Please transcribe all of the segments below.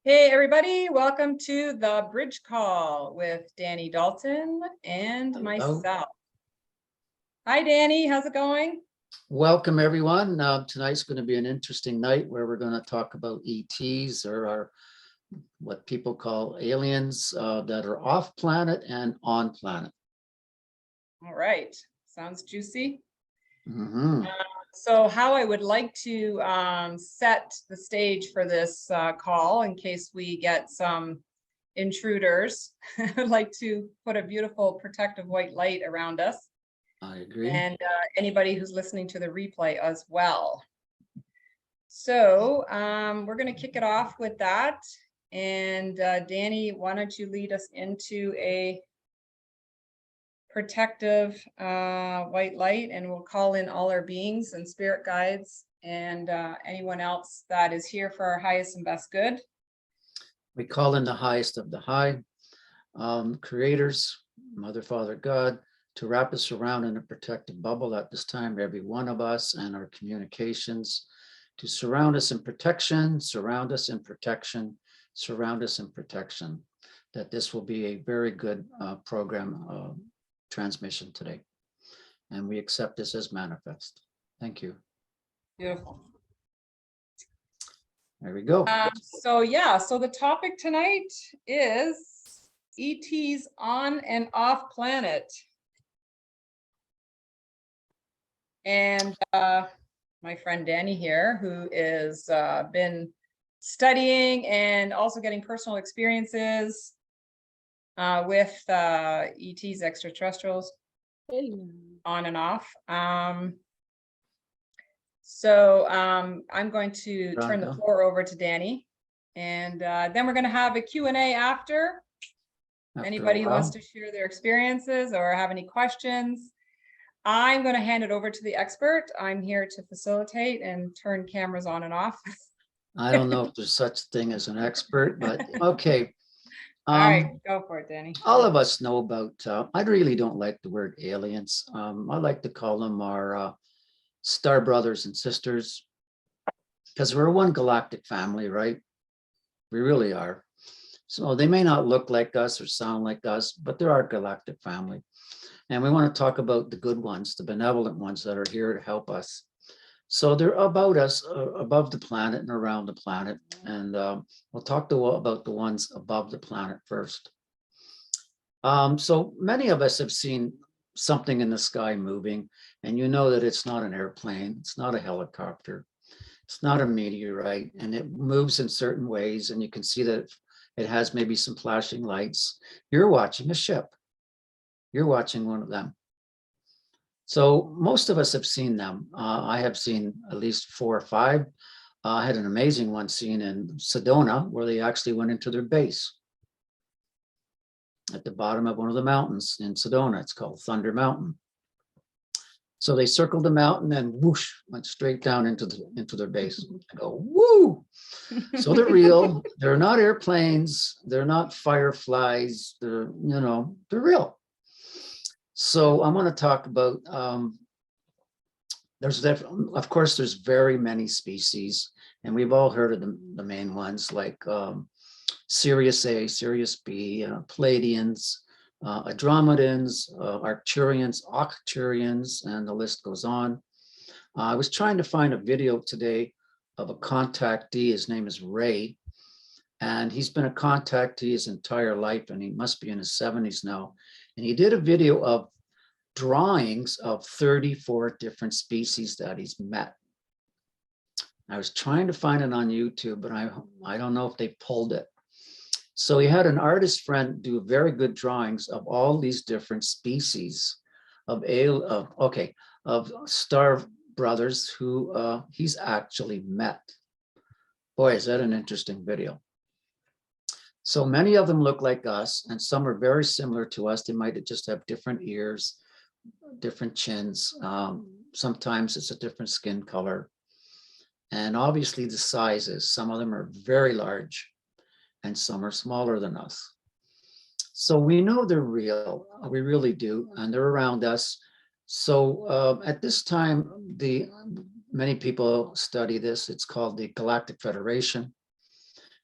Hey everybody, welcome to the Bridge Call with Danny Dalton and Hello. myself. Hi Danny, how's it going? Welcome, everyone. Tonight's going to be an interesting night where we're going to talk about ETs or what people call aliens that are off planet and on planet. All right, sounds juicy. Mhm. So how I would like to set the stage for this call in case we get some intruders. I'd like to put a beautiful protective white light around us I agree. and anybody who's listening to the replay as well. So we're going to kick it off with that. And Danny, why don't you lead us into a protective white light, and we'll call in all our beings and spirit guides and anyone else that is here for our highest and best good. We call in the highest of the high creators, Mother, Father, God, to wrap us around in a protective bubble at this time, every one of us and our communications, to surround us in protection, surround us in protection, surround us in protection, that this will be a very good program transmission today. And we accept this as manifest. Thank you. Beautiful. There we go. So the topic tonight is ETs on and off planet. And my friend Danny here, who is been studying and also getting personal experiences with ETs, extraterrestrials, on and off. So I'm going to turn the floor over to Danny, and then we're going to have a Q&A after. Anybody who wants to share their experiences or have any questions. I'm going to hand it over to the expert. I'm here to facilitate and turn cameras on and off. I don't know if there's such a thing as an expert, but okay. All right, go for it, Danny. All of us know about, I really don't like the word aliens. I like to call them our star brothers and sisters, because we're one galactic family, right? We really are. So they may not look like us or sound like us, but they're our galactic family. And we want to talk about the good ones, the benevolent ones that are here to help us. So they're about us, above the planet and around the planet. And we'll talk about the ones above the planet first. So many of us have seen something in the sky moving, and you know that it's not an airplane, it's not a helicopter, it's not a meteorite, and it moves in certain ways, and you can see that it has maybe some flashing lights. You're watching a ship. You're watching one of them. So most of us have seen them. I have seen at least 4 or 5. I had an amazing one seen in Sedona, where they actually went into their base at the bottom of one of the mountains in Sedona. It's called Thunder Mountain. So they circled the mountain and whoosh, went straight down into their base. I go, woo! So they're real. They're not airplanes. They're not fireflies. They're real. So I'm going to talk about, of course, there's very many species, and we've all heard of the main ones like Sirius A, Sirius B, Pleiadians, Andromedans, Arcturians, Octurians, and the list goes on. I was trying to find a video today of a contactee. His name is Ray, and he's been a contactee his entire life, and he must be in his 70s now. And he did a video of drawings of 34 different species that he's met. I was trying to find it on YouTube, but I don't know if they pulled it. So he had an artist friend do very good drawings of all these different species of star brothers who he's actually met. Boy, is that an interesting video. So many of them look like us, and some are very similar to us. They might just have different ears, different chins. Sometimes it's a different skin color. And obviously the sizes, some of them are very large and some are smaller than us. So we know they're real, we really do, and they're around us. So at this time, many people study this. It's called the Galactic Federation.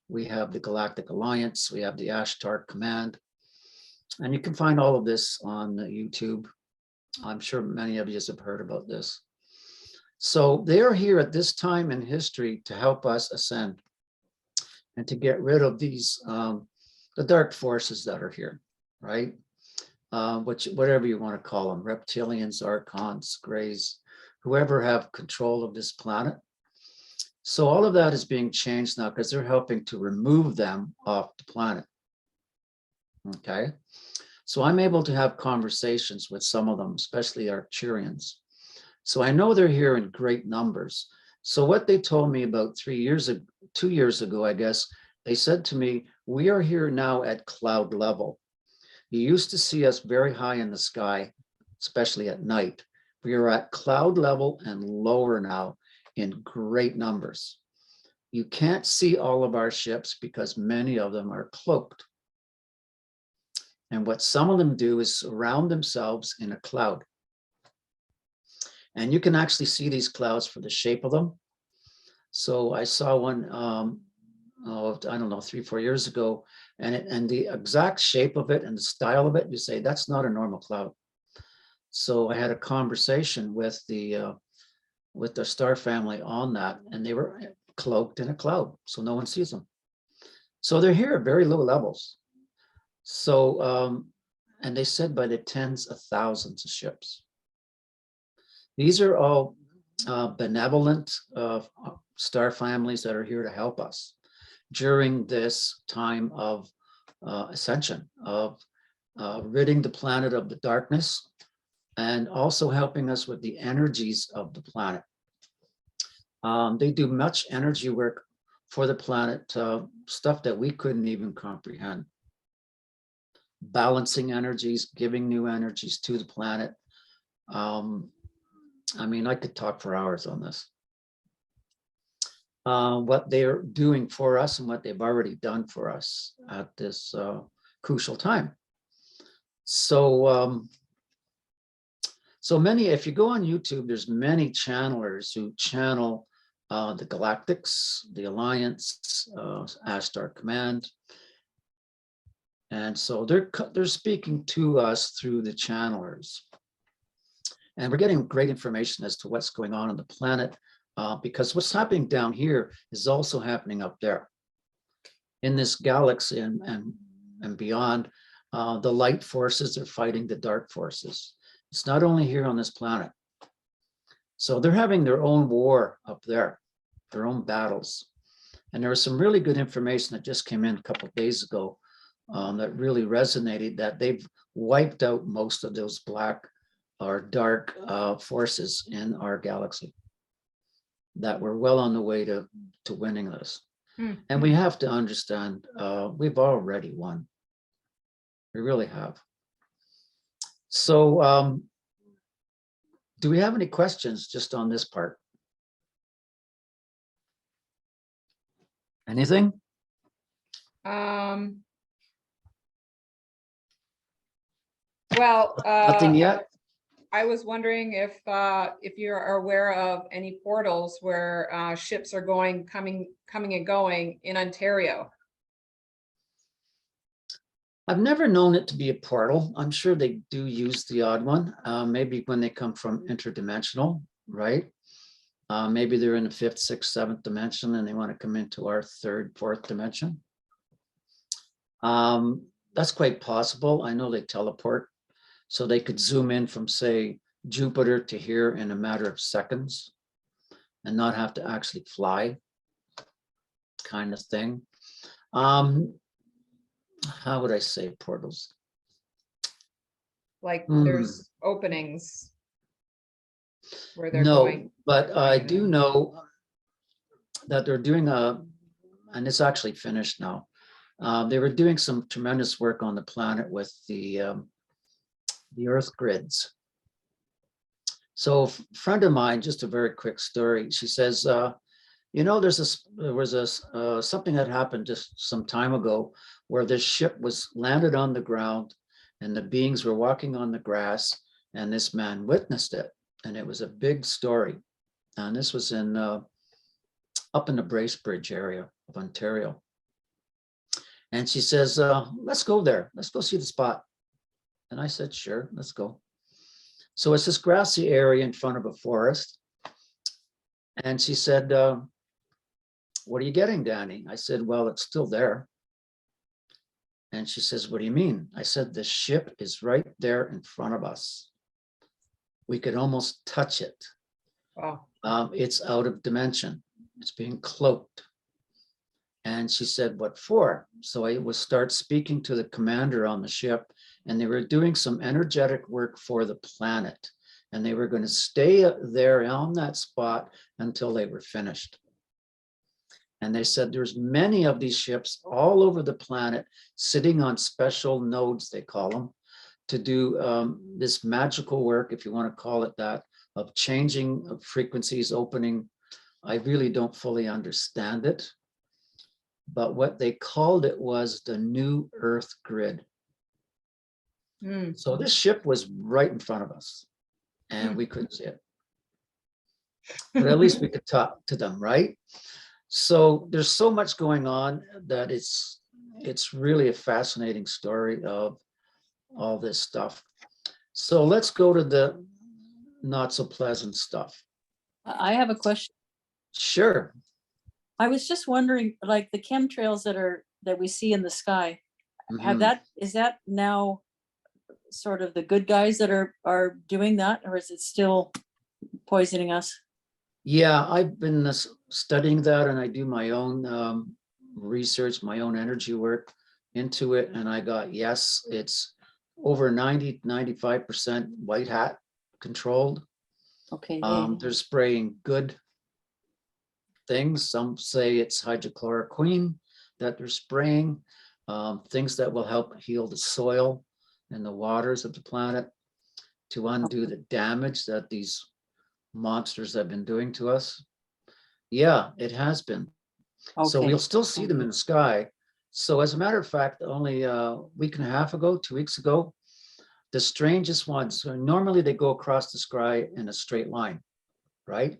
We have the Galactic Alliance. We have the Ashtar Command. And you can find all of this on YouTube. I'm sure many of you have heard about this. So they are here at this time in history to help us ascend and to get rid of these, the dark forces that are here, right? Whatever you want to call them, reptilians, archons, grays, whoever have control of this planet. So all of that is being changed now because they're helping to remove them off the planet. Okay. So I'm able to have conversations with some of them, especially Arcturians. So I know they're here in great numbers. So what they told me about 2 years ago, I guess, they said to me, we are here now at cloud level. You used to see us very high in the sky, especially at night. We are at cloud level and lower now in great numbers. You can't see all of our ships because many of them are cloaked. And what some of them do is surround themselves in a cloud. And you can actually see these clouds for the shape of them. So I saw one, I don't know, 3-4 years ago, and the exact shape of it and the style of it, you say, that's not a normal cloud. So I had a conversation with the star family on that, and they were cloaked in a cloud, so no one sees them. So they're here at very low levels. So, and they said by the tens of thousands of ships. These are all benevolent star families that are here to help us during this time of ascension, of ridding the planet of the darkness, and also helping us with the energies of the planet. They do much energy work for the planet, stuff that we couldn't even comprehend. Balancing energies, giving new energies to the planet. I mean, I could talk for hours on this. What they're doing for us and what they've already done for us at this crucial time. So, so many, if you go on YouTube, there's many channelers who channel the Galactics, the Alliance, Ashtar Command. And so they're speaking to us through the channelers. And we're getting great information as to what's going on the planet, because what's happening down here is also happening up there. In this galaxy and beyond, the light forces are fighting the dark forces. It's not only here on this planet. So they're having their own war up there, their own battles. And there was some really good information that just came in a couple of days ago that really resonated, that they've wiped out most of those black or dark forces in our galaxy, that we're well on the way to winning this. Mm-hmm. And we have to understand, we've already won. We really have. So do we have any questions just on this part? Anything? Well, nothing yet. I was wondering if you're aware of any portals where ships are coming and going in Ontario. I've never known it to be a portal. I'm sure they do use the odd one, maybe when they come from interdimensional, right? Maybe they're in the 5th, 6th, 7th dimension and they want to come into our 3rd, 4th dimension. That's quite possible. I know they teleport, so they could zoom in from, say, Jupiter to here in a matter of seconds and not have to actually fly, kind of thing. How would I say portals? Like there's openings where they're going. But I do know that they're doing and it's actually finished now. They were doing some tremendous work on the planet with the Earth grids. So a friend of mine, just a very quick story, she says, you know, there was something that happened just some time ago where this ship was landed on the ground and the beings were walking on the grass and this man witnessed it. And it was a big story. And this was up in the Bracebridge area of Ontario. And she says, let's go there. Let's go see the spot. And I said, sure, let's go. So it's this grassy area in front of a forest. And she said, what are you getting, Danny? I said, well, it's still there. And she says, what do you mean? I said, the ship is right there in front of us. We could almost touch it. Wow. It's out of dimension. It's being cloaked. And she said, what for? So I would start speaking to the commander on the ship, and they were doing some energetic work for the planet. And they were going to stay there on that spot until they were finished. And they said there's many of these ships all over the planet sitting on special nodes, they call them, to do this magical work, if you want to call it that, of changing of frequencies, opening. I really don't fully understand it. But what they called it was the New Earth Grid. So this ship was right in front of us and we couldn't see it. But at least we could talk to them, right? So there's so much going on that it's really a fascinating story of all this stuff. So let's go to the not so pleasant stuff. I have a question. Sure. I was just wondering, like the chemtrails that we see in the sky, is that now sort of the good guys that are doing that, or is it still poisoning us? Yeah, I've been studying that, and I do my own research, my own energy work into it. And I got, yes, it's over 90-95% white hat controlled. Okay. They're spraying good things. Some say it's hydrochloroquine that they're spraying, things that will help heal the soil and the waters of the planet to undo the damage that these monsters have been doing to us. Yeah, it has been. Okay. So we'll still see them in the sky. So as a matter of fact, only a week and a half ago, 2 weeks ago, the strangest ones, normally they go across the sky in a straight line, right?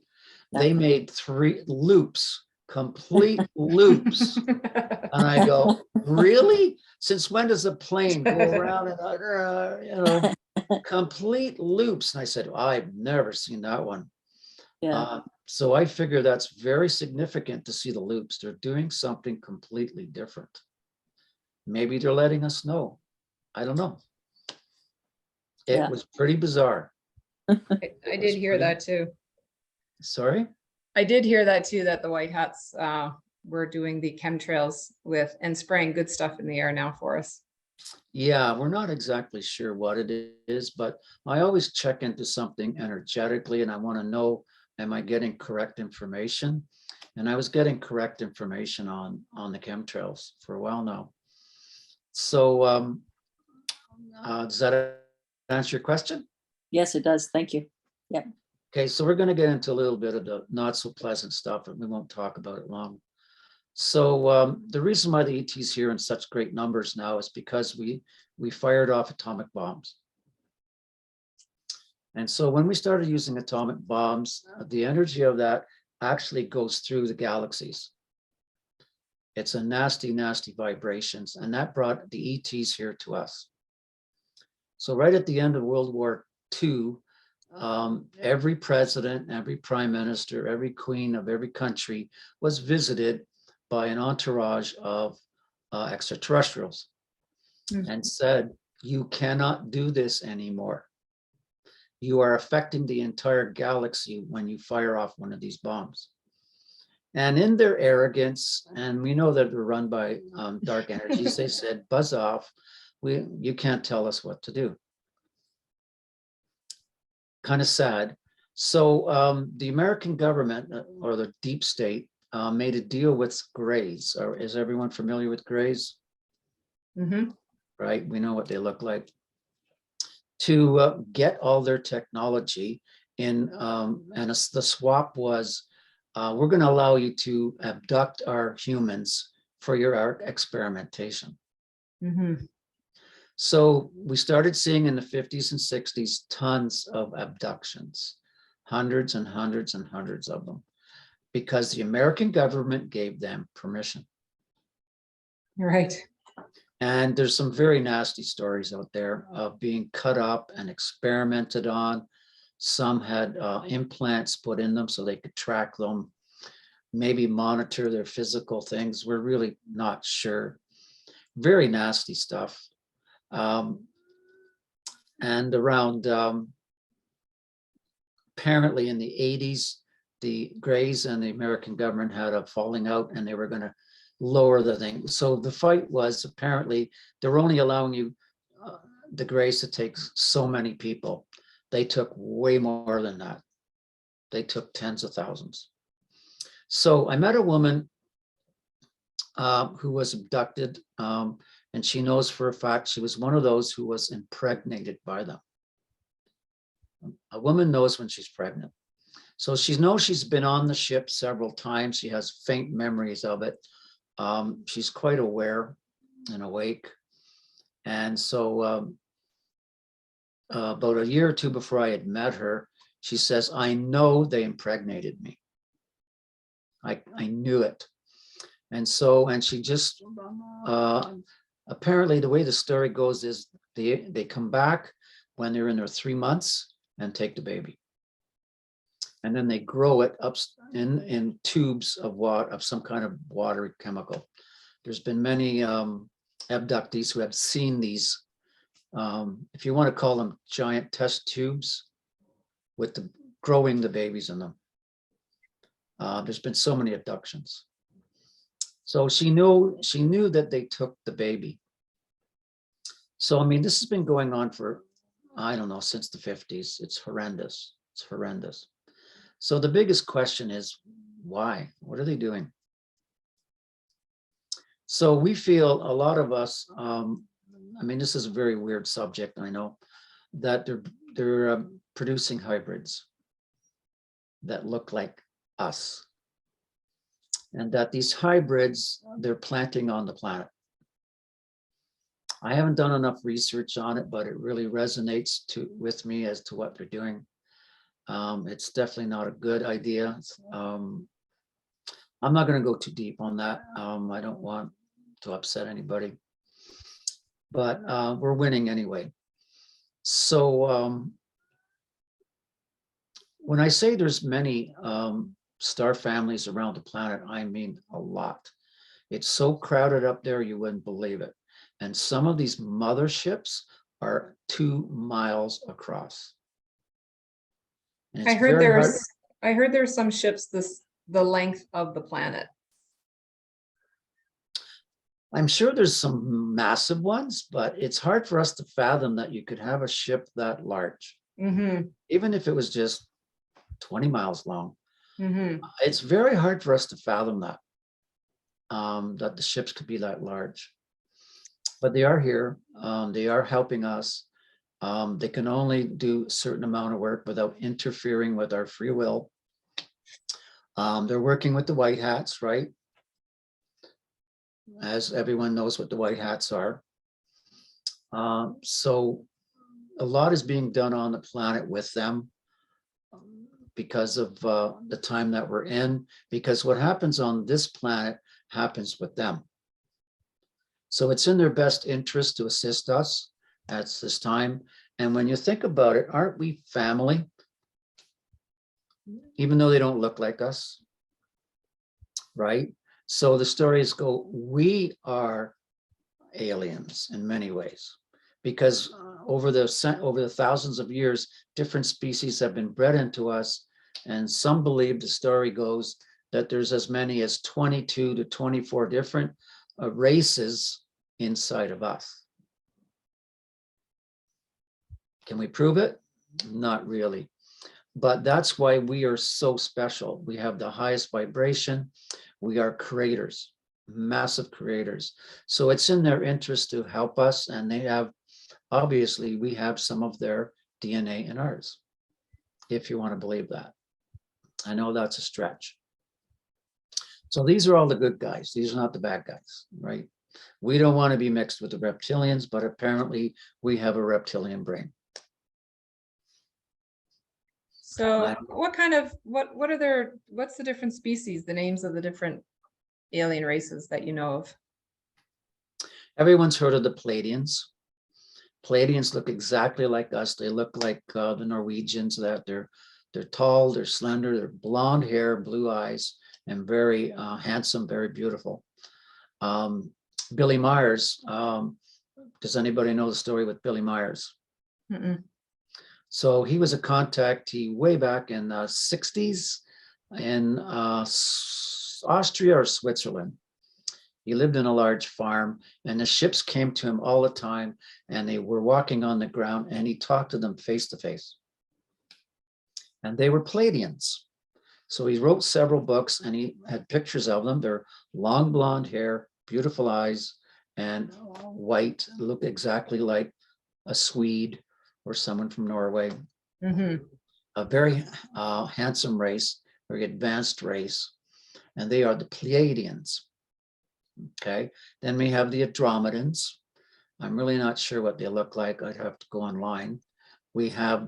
They made 3 loops, complete loops. And I go, really? Since when does a plane go around and, complete loops? And I said, I've never seen that one. Yeah. So I figure that's very significant to see the loops. They're doing something completely different. Maybe they're letting us know. I don't know. It was pretty bizarre. I did hear that too. Sorry? I did hear that too, that the white hats were doing the chemtrails with and spraying good stuff in the air now for us. Yeah, we're not exactly sure what it is, but I always check into something energetically and I want to know, am I getting correct information? And I was getting correct information on the chemtrails for a while now. So does that answer your question? Yes, it does. Thank you. Yeah. Okay, so we're going to get into a little bit of the not so pleasant stuff, and we won't talk about it long. So the reason why the ET's here in such great numbers now is because we fired off atomic bombs. And so when we started using atomic bombs, the energy of that actually goes through the galaxies. It's a nasty, nasty vibrations, and that brought the ET's here to us. So right at the end of World War II, every president, every prime minister, every queen of every country was visited by an entourage of extraterrestrials and said, you cannot do this anymore. You are affecting the entire galaxy when you fire off one of these bombs. And in their arrogance, and we know that they're run by dark energies, they said, buzz off. You can't tell us what to do. Kind of sad. So the American government or the deep state made a deal with Greys. Is everyone familiar with Greys? Mm-hmm. Right, we know what they look like. To get all their technology in, and the swap was, we're going to allow you to abduct our humans for your experimentation. Mm-hmm. So we started seeing in the 50s and 60s tons of abductions, hundreds and hundreds and hundreds of them, because the American government gave them permission. Right. And there's some very nasty stories out there of being cut up and experimented on. Some had implants put in them so they could track them, maybe monitor their physical things. We're really not sure. Very nasty stuff. And around apparently in the 80s, the Greys and the American government had a falling out, and they were going to lower the thing. So the fight was, apparently they were only allowing you, the Greys, to take so many people. They took way more than that. They took tens of thousands. So I met a woman who was abducted, and she knows for a fact she was one of those who was impregnated by them. A woman knows when she's pregnant. So she knows she's been on the ship several times. She has faint memories of it. She's quite aware and awake. And so about a year or two before I had met her, she says, I know they impregnated me. I knew it. And so, and she just, apparently the way the story goes is they come back when they're in their 3 months and take the baby. And then they grow it up in tubes of water, of some kind of watery chemical. There's been many abductees who have seen these, if you want to call them giant test tubes, with the growing the babies in them. There's been so many abductions. So she knew that they took the baby. So, I mean, this has been going on for, I don't know, since the 50s. It's horrendous. It's horrendous. So the biggest question is, why? What are they doing? So we feel, a lot of us, I mean, this is a very weird subject, I know, that they're producing hybrids that look like us. And that these hybrids, they're planting on the planet. I haven't done enough research on it, but it really resonates with me as to what they're doing. It's definitely not a good idea. I'm not going to go too deep on that. I don't want to upset anybody, but we're winning anyway. So when I say there's many star families around the planet, I mean a lot. It's so crowded up there, you wouldn't believe it. And some of these motherships are 2 miles across. I heard there's some ships the length of the planet. I'm sure there's some massive ones, but it's hard for us to fathom that you could have a ship that large. Mm-hmm. Even if it was just 20 miles long. Mm-hmm. It's very hard for us to fathom that, that the ships could be that large. But they are here. They are helping us. They can only do a certain amount of work without interfering with our free will. They're working with the white hats, right? As everyone knows what the white hats are. So a lot is being done on the planet with them because of the time that we're in, because what happens on this planet happens with them. So it's in their best interest to assist us at this time. And when you think about it, aren't we family? Even though they don't look like us, right? So the stories go, we are aliens in many ways, because over the thousands of years, different species have been bred into us. And some believe, the story goes, that there's as many as 22 to 24 different races inside of us. Can we prove it? Not really. But that's why we are so special. We have the highest vibration. We are creators, massive creators. So it's in their interest to help us. And they have, obviously, we have some of their DNA in ours, if you want to believe that. I know that's a stretch. So these are all the good guys. These are not the bad guys, right? We don't want to be mixed with the reptilians, but apparently we have a reptilian brain. So what's the different species, the names of the different alien races that you know of? Everyone's heard of the Pleiadians. Pleiadians look exactly like us. They look like the Norwegians, that they're tall, they're slender, they're blonde hair, blue eyes, and very handsome, very beautiful. Billy Myers. Does anybody know the story with Billy Myers? Mm-mm. So he was a contactee way back in the 60s in Austria or Switzerland. He lived in a large farm, and the ships came to him all the time, and they were walking on the ground, and he talked to them face to face. And they were Pleiadians. So he wrote several books, and he had pictures of them. They're long blonde hair, beautiful eyes, and white, look exactly like a Swede or someone from Norway. Mm-hmm. A very handsome race, very advanced race, and they are the Pleiadians. Okay, then we have the Andromedans. I'm really not sure what they look like. I'd have to go online. We have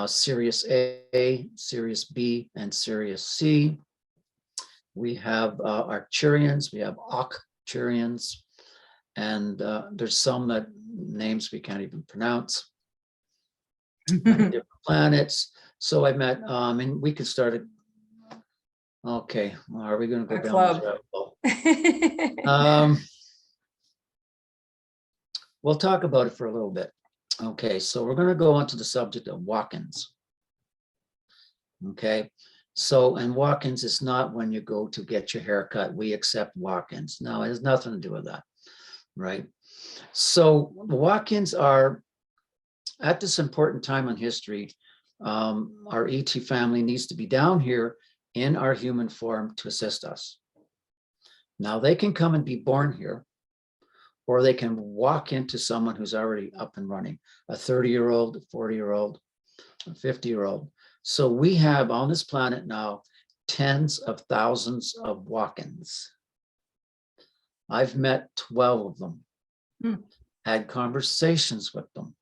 Sirius A, Sirius B, and Sirius C. We have Arcturians, we have Octurians, and there's some that names we can't even pronounce. Different planets. So I met, and we could start it. Okay, well, are we going to go A down club. this rabbit hole? We'll talk about it for a little bit. Okay, so we're going to go on to the subject of walk-ins. Okay, so, and walk-ins is not when you go to get your hair cut. We accept walk-ins. No, it has nothing to do with that, right? So walk-ins are, at this important time in history, our ET family needs to be down here in our human form to assist us. Now they can come and be born here, or they can walk into someone who's already up and running, a 30-year-old, a 40-year-old, a 50-year-old. So we have on this planet now tens of thousands of walk-ins. I've met 12 of them, had conversations with them.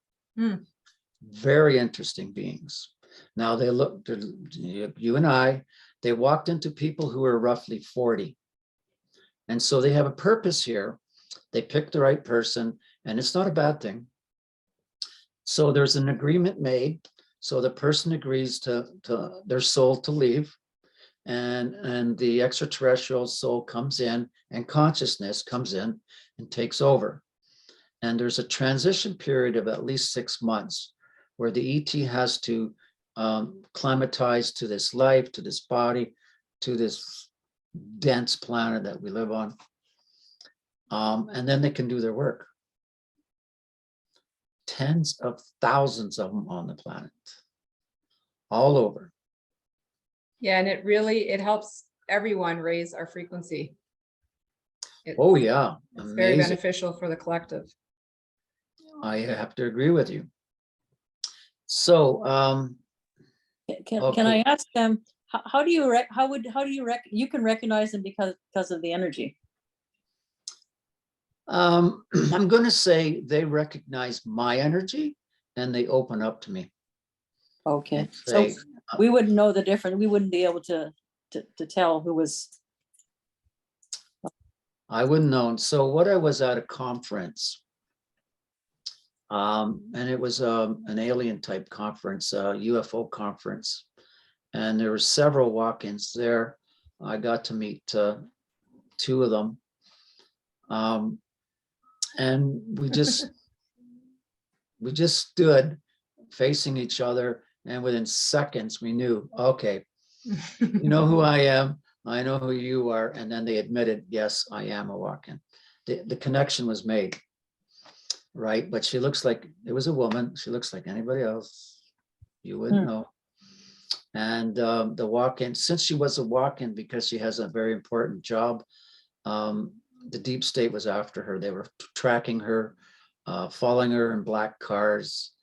Very interesting beings. Now they look, you and I, they walked into people who are roughly 40. And so they have a purpose here. They picked the right person, and it's not a bad thing. So there's an agreement made. So the person agrees to their soul to leave, and the extraterrestrial soul comes in, and consciousness comes in and takes over. And there's a transition period of at least 6 months where the ET has to climatize to this life, to this body, to this dense planet that we live on. And then they can do their work. Tens of thousands of them on the planet, all over. Yeah, and it helps everyone raise our frequency. Oh yeah, It's amazing. very beneficial for the collective. I have to agree with you. So Can okay. I ask them, how do you you can recognize them because of the energy? I'm going to say they recognize my energy and they open up to me. Okay, Say, so we wouldn't know the difference. We wouldn't be able to tell who was. I wouldn't know. So what I was at a conference, and it was an alien type conference, a UFO conference, and there were several walk-ins there. I got to meet 2 of them. And we just stood facing each other, and within seconds we knew, okay, you know who I am, I know who you are. And then they admitted, yes, I am a walk-in. The connection was made, right? But she looks like, it was a woman, she looks like anybody else, you wouldn't know. And the walk-in, since she was a walk-in, because she has a very important job, the deep state was after her. They were tracking her, following her in black cars.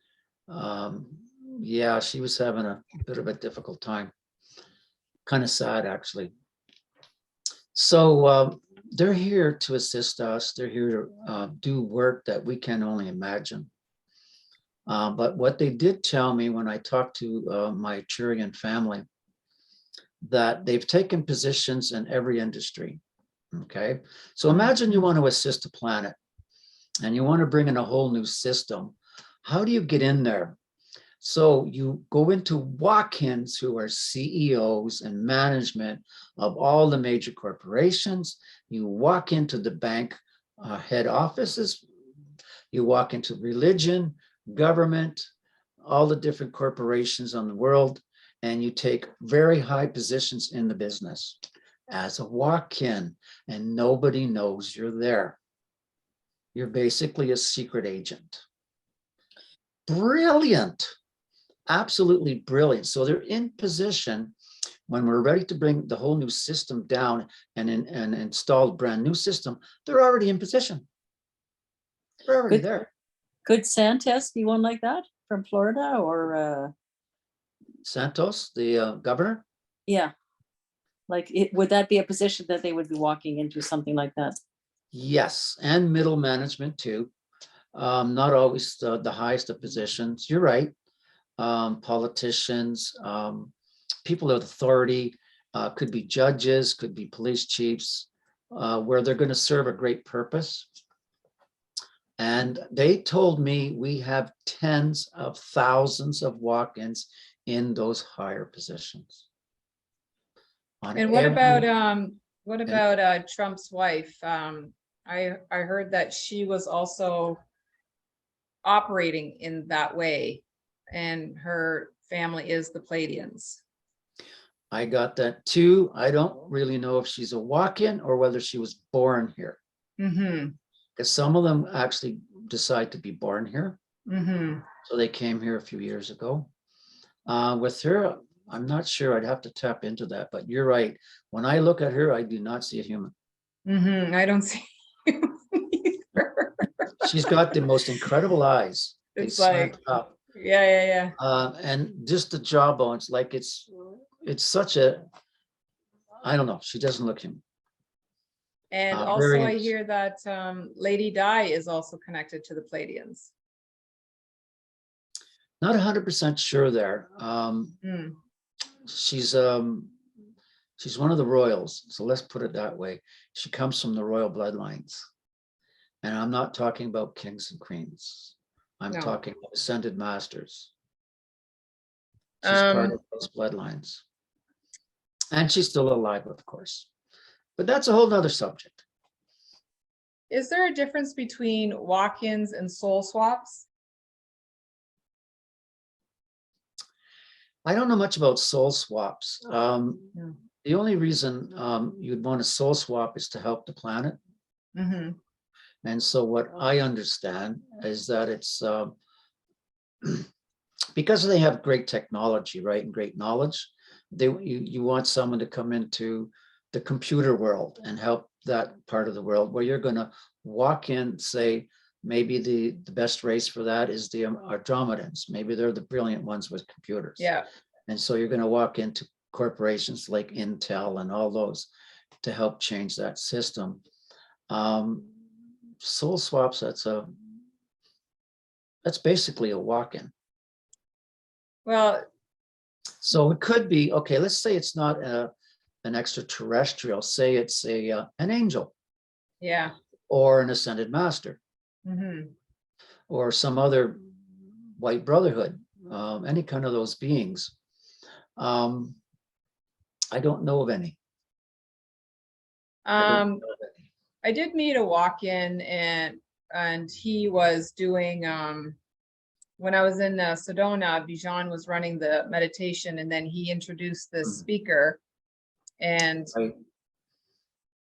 Yeah, she was having a bit of a difficult time. Kind of sad, actually. So they're here to assist us. They're here to do work that we can only imagine. But what they did tell me when I talked to my Arcturian family, that they've taken positions in every industry. Okay, so imagine you want to assist a planet and you want to bring in a whole new system. How do you get in there? So you go into walk-ins who are CEOs and management of all the major corporations. You walk into the bank head offices. You walk into religion, government, all the different corporations on the world, and you take very high positions in the business as a walk-in, and nobody knows you're there. You're basically a secret agent. Brilliant. Absolutely brilliant. So they're in position when we're ready to bring the whole new system down and install a brand new system. They're already in position. They're already there. Could Santos be one like that from Florida, or Santos, the governor? yeah, like would that be a position that they would be walking into, something like that? Yes, and middle management too. Not always the highest of positions. You're right. Politicians, people of authority, could be judges, could be police chiefs, where they're going to serve a great purpose. And they told me we have tens of thousands of walk-ins in those higher positions. And what about Trump's wife? I heard that she was also operating in that way, and her family is the Pleiadians. I got that too. I don't really know if she's a walk-in or whether she was born here. Mm-hmm. Because some of them actually decide to be born here. Mm-hmm. So they came here a few years ago. With her, I'm not sure. I'd have to tap into that. But you're right. When I look at her, I do not see a human. Mm-hmm. I don't see you either. She's got the most incredible eyes. It's like, up. yeah. And just the jawbones, like it's such a, I don't know. She doesn't look human. And also I hear that Lady Di is also connected to the Pleiadians. Not 100% sure there. She's one of the royals, so let's put it that way. She comes from the royal bloodlines. And I'm not talking about kings and queens. I'm talking about ascended masters. She's part of those bloodlines. And she's still alive, of course. But that's a whole nother subject. Is there a difference between walk-ins and soul swaps? I don't know much about soul swaps. The only reason you'd want a soul swap is to help the planet. Mm-hmm. And so what I understand is that it's because they have great technology, right, and great knowledge, you want someone to come into the computer world and help that part of the world where you're going to walk in, say, maybe the best race for that is the Andromedans. Maybe they're the brilliant ones with computers. Yeah. And so you're going to walk into corporations like Intel and all those to help change that system. Soul swaps, that's basically a walk-in. Well, so it could be, okay, let's say it's not an extraterrestrial, say it's an angel. Yeah. Or an ascended master. Mm-hmm. Or some other white brotherhood, any kind of those beings. I don't know of any. I did meet a walk-in, and he was doing when I was in Sedona, Bijan was running the meditation, and then he introduced this speaker, and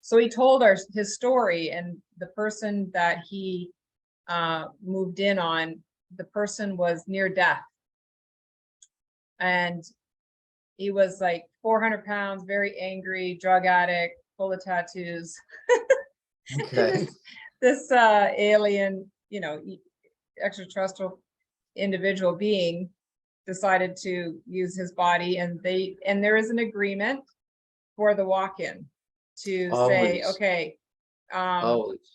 so he told his story, and the person that he moved in on, the person was near death, and he was like 400 pounds, very angry, drug addict, full of tattoos. Okay. this alien, extraterrestrial individual being decided to use his body, and there is an agreement for the walk-in to say, okay,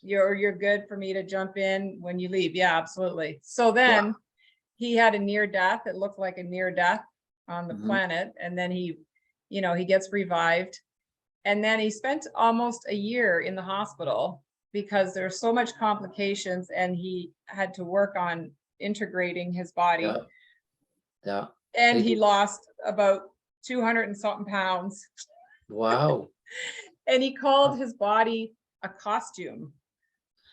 you're good for me to jump in when you leave. Yeah, absolutely. So then he had a near death. It looked like a near death on the planet, and then he gets revived, And then he spent almost a year in the hospital because there's so much complications, and he had to work on integrating his body. Yeah. Yeah. And They he do. lost about 200 and something pounds. Wow. And he called his body a costume,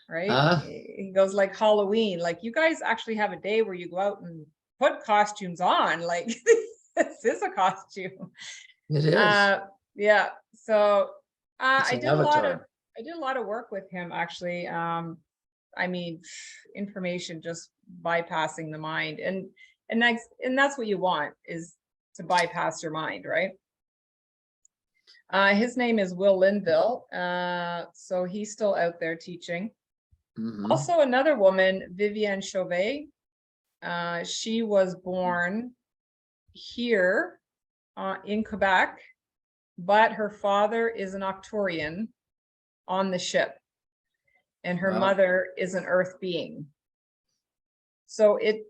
right? Ah. He goes like Halloween, like, you guys actually have a day where you go out and put costumes on, like this is a costume. It is. Yeah. So It's I an did a lot of avatar. work with him, actually. I mean, information just bypassing the mind, and that's what you want, is to bypass your mind, right? His name is Will Linville. So he's still out there teaching. Mhm. Also, another woman, Vivienne Chauvet. She was born here in Quebec, but her father is an Octorian on the ship, and her Wow. mother is an earth being. So there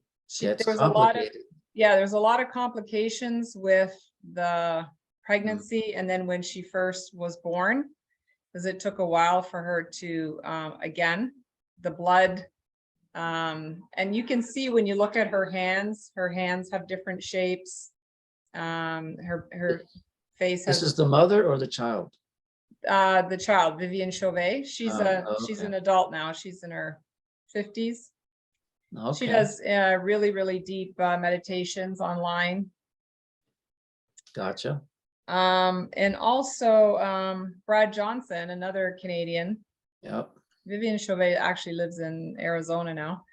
It's was a lot of, complicated. yeah, there's a lot of complications with the pregnancy, and then when she first was born, because it took a while for her to again, the blood, and you can see when you look at her hands have different shapes. Her face This has is the mother or the child? the child, Vivienne Chauvet. She's Okay. an adult now. She's in her 50s. She Okay. does really, really deep meditations online. Gotcha. And also Brad Johnson, another Canadian. Yep. Vivienne Chauvet actually lives in Arizona now.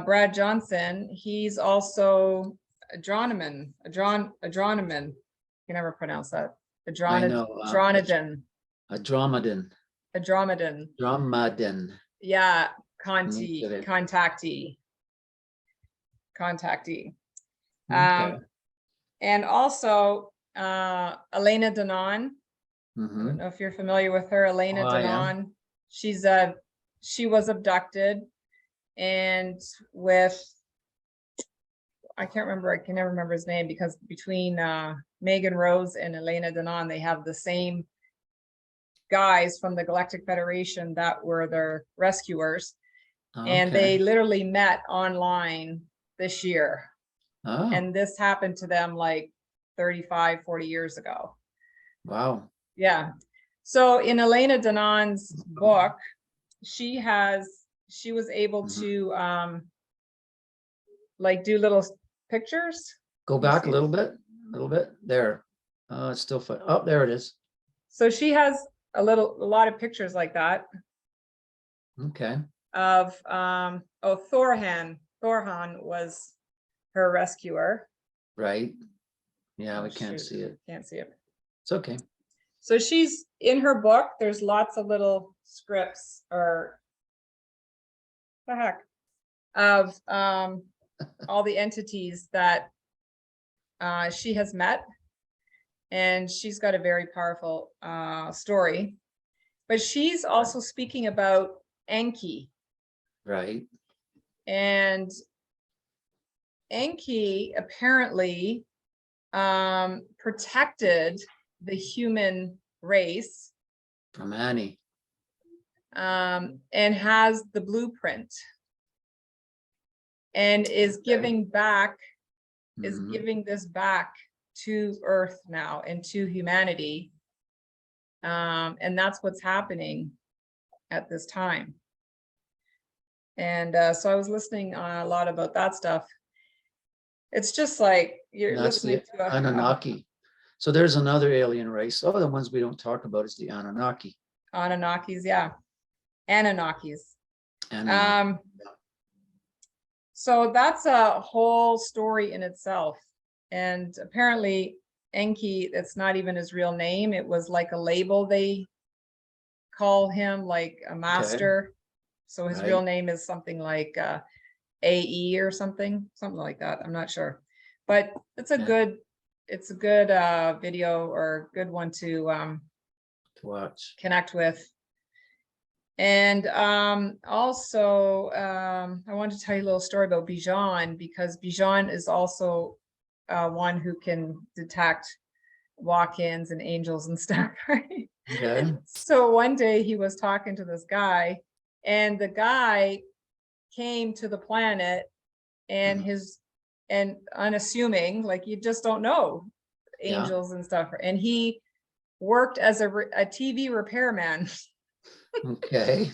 Brad Johnson, he's also adronoman. You can never pronounce that. I know. Adronidin. A dromaden. Adromadin. Dromaden. Yeah, Kidding. contactee. Okay. And also Elena Danon. I don't Mhm. know if you're familiar with her. Elena Oh, I am. Danon. She was abducted, and I can never remember his name, because between Megan Rose and Elena Danon, they have the same guys from the Galactic Federation that were their rescuers. And they Okay. literally met online this year. Oh, And this happened to them like 35, 40 years ago. wow. Yeah. So in Elena Danon's book, she was able to like do little pictures. Go back a little bit. There. Oh, it's still fun. Oh, there it is. So she has a lot of pictures like that Okay. of Thorhan was her rescuer. Right. Yeah, Oh, we can't shoot. see it. Can't see it. It's okay. So she's in her book. There's lots of little scripts, or the heck, of all the entities that she has met, and she's got a very powerful story. But she's also speaking about Enki, Right. and Enki apparently protected the human race From Annie. and has the blueprint, and is giving this back to Earth now and to humanity. And that's what's happening at this time. And so I was listening a lot about that stuff. It's just like you're That's listening the to Anunnaki. So there's another alien race. Oh, the ones we don't talk about is the Anunnaki. Anunnakis, yeah. Anunnakis. Anunnaki. So that's a whole story in itself. And apparently Enki, that's not even his real name. It was like a label they call him, like a master. Okay. So his real name is something like AE or something like that. I'm not sure, but it's a good video, or good one to watch, connect with. And also I wanted to tell you a little story about Bijan, because Bijan is also one who can detect walk-ins and angels and stuff, right? Okay. So one day he was talking to this guy, and the guy came to the planet, and and unassuming, like you just don't know Yeah. angels and stuff. And he worked as a TV repairman. Okay.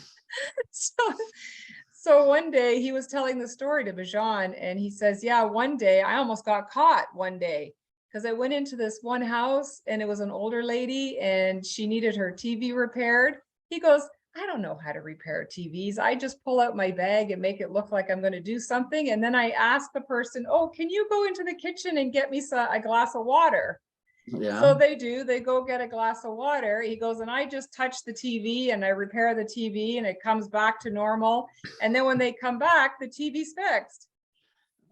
So one day he was telling the story to Bajan, and he says, yeah, one day I almost got caught one day because I went into this one house and it was an older lady and she needed her TV repaired. He goes, I don't know how to repair TVs. I just pull out my bag and make it look like I'm going to do something. And then I ask the person, oh, can you go into the kitchen and get me a glass of water? Yeah. So they do, they go get a glass of water. He goes, and I just touch the TV and I repair the TV and it comes back to normal. And then when they come back, the TV's fixed.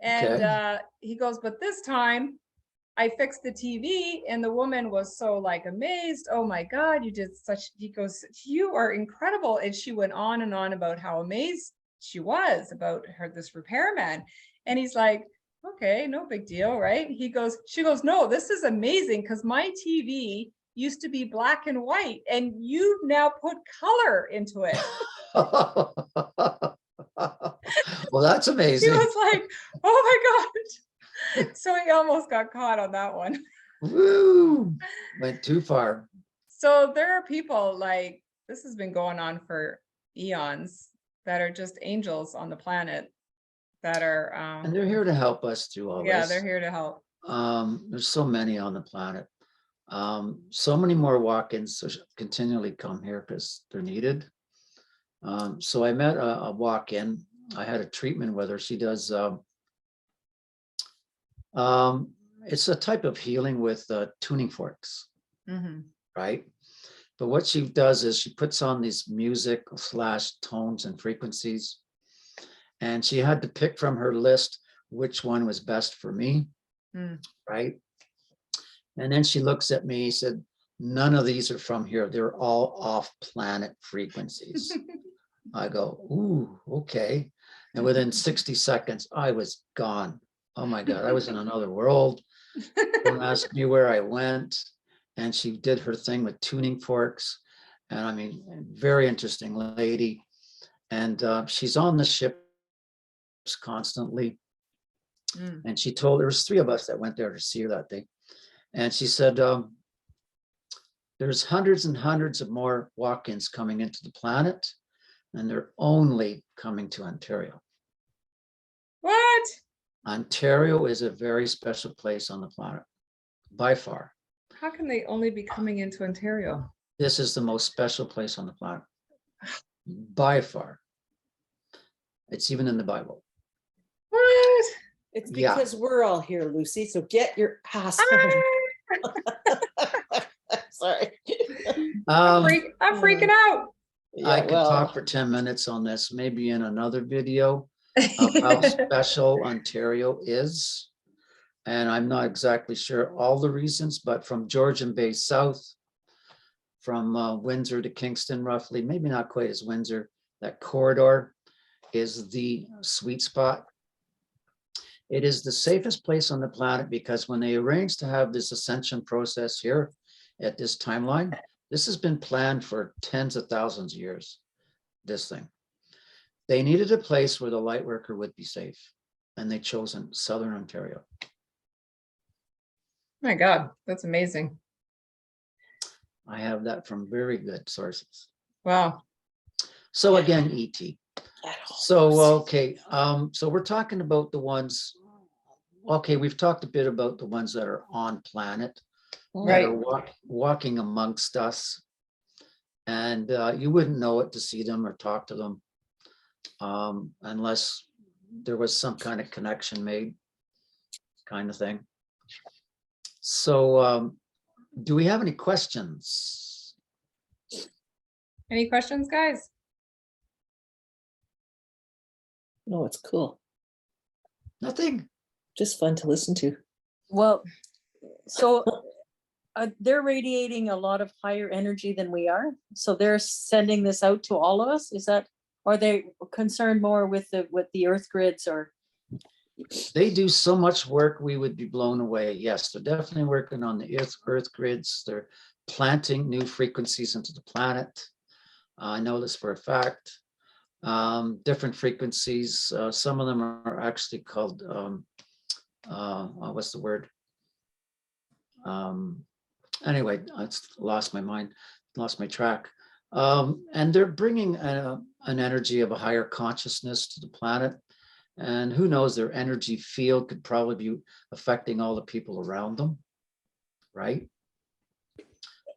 And Okay. he goes, but this time I fixed the TV, and the woman was so like amazed. Oh my God, you did such, he goes, you are incredible. And she went on and on about how amazed she was about this repairman. And he's like, okay, no big deal, right? She goes, no, this is amazing because my TV used to be black and white and you've now put color into it. Well, that's He amazing. was like, oh my God. So he almost got caught on that one. Woo! Went too far. So there are people like, this has been going on for eons, that are just angels on the planet that are And they're here to help us through all yeah, this. they're here to help. There's so many on the planet. So many more walk-ins continually come here because they're needed. So I met a walk-in. I had a treatment with her. She does it's a type of healing with tuning forks, right? But what she does is she puts on these music / tones and frequencies, and she had to pick from her list which one was best for me, right? And then she looks at me, said, none of these are from here. They're all off-planet frequencies. I go, ooh, okay. And within 60 seconds, I was gone. Oh my God, I was in another world. Don't ask me where I went. And she did her thing with tuning forks. And I mean, very interesting lady. And she's on the ships constantly. And she told, there was 3 of us that went there to see her that day. And she said, there's hundreds and hundreds of more walk-ins coming into the planet, and they're only coming to Ontario. What? Ontario is a very special place on the planet, by far. How can they only be coming into Ontario? This is the most special place on the planet, by far. It's even in the Bible. What? It's because we're all here, Lucie. So get your ass home. Sorry. I'm freaking out. I could talk for 10 minutes on this, maybe in another video of how special Ontario is. And I'm not exactly sure all the reasons, but from Georgian Bay South, from Windsor to Kingston, roughly, maybe not quite as Windsor, that corridor is the sweet spot. It is the safest place on the planet because when they arranged to have this ascension process here at this timeline, this has been planned for tens of thousands of years, this thing. They needed a place where the light worker would be safe, and they chose in Southern Ontario. My God, that's amazing. I have that from very good sources. Wow. So again, ET. So, okay, so we're talking about the ones, okay, we've talked a bit about the ones that are on planet, that are walking amongst us. And you wouldn't know it to see them or talk to them unless there was some kind of connection made, kind of thing. So do we have any questions? Any questions, guys? No, it's cool. Nothing. Just fun to listen to. Well, so they're radiating a lot of higher energy than we are. So they're sending this out to all of us. Is that, are they concerned more with the earth grids or? They do so much work, we would be blown away. Yes, they're definitely working on the earth grids. They're planting new frequencies into the planet. I know this for a fact. Different frequencies. Some of them are actually called, what's the word? Anyway, I lost my mind, lost my track. And they're bringing an energy of a higher consciousness to the planet. And who knows, their energy field could probably be affecting all the people around them, right?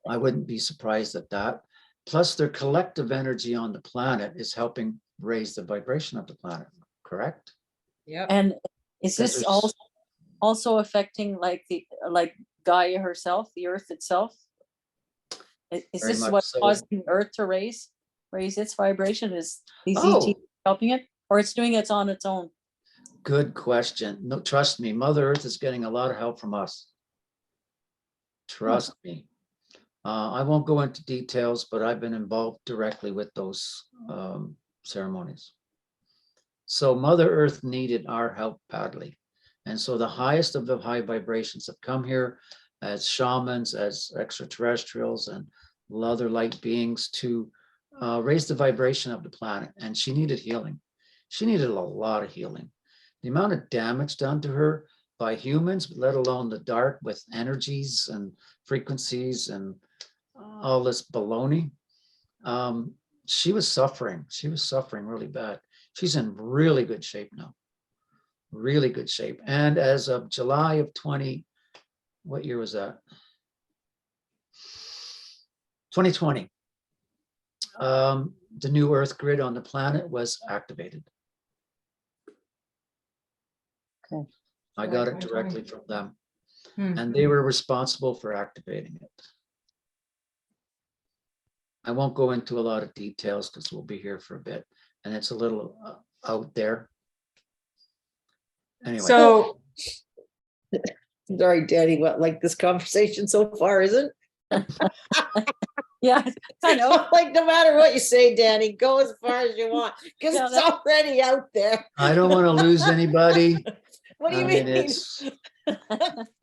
I wouldn't be surprised at that. Plus, their collective energy on the planet is helping raise the vibration of the planet, correct? Yeah. And is this also affecting like Gaia herself, the Earth itself? Is Very this much what's so. causing Earth to raise its vibration? Is these Oh. ET helping it, or it's doing it on its own? Good question. No, trust me, Mother Earth is getting a lot of help from us. Trust me. I won't go into details, but I've been involved directly with those ceremonies. So Mother Earth needed our help badly. And so the highest of the high vibrations have come here as shamans, as extraterrestrials, and other light beings to raise the vibration of the planet. And she needed healing. She needed a lot of healing. The amount of damage done to her by humans, let alone the dark with energies and frequencies and all this baloney. She was suffering. She was suffering really bad. She's in really good shape now. Really good shape. And as of July of what year was that? 2020. The new Earth grid on the planet was activated. Okay. I got it directly from them. Hmm. And they were responsible for activating it. I won't go into a lot of details because we'll be here for a bit, and it's a little out there. Anyway. So Sorry, Danny, what, like this conversation so far, isn't? Yeah, I know. Like, no matter what you say, Danny, go as far as you want, because Yeah, it's already out there. I don't want to lose anybody. What do you I mean, mean? it's,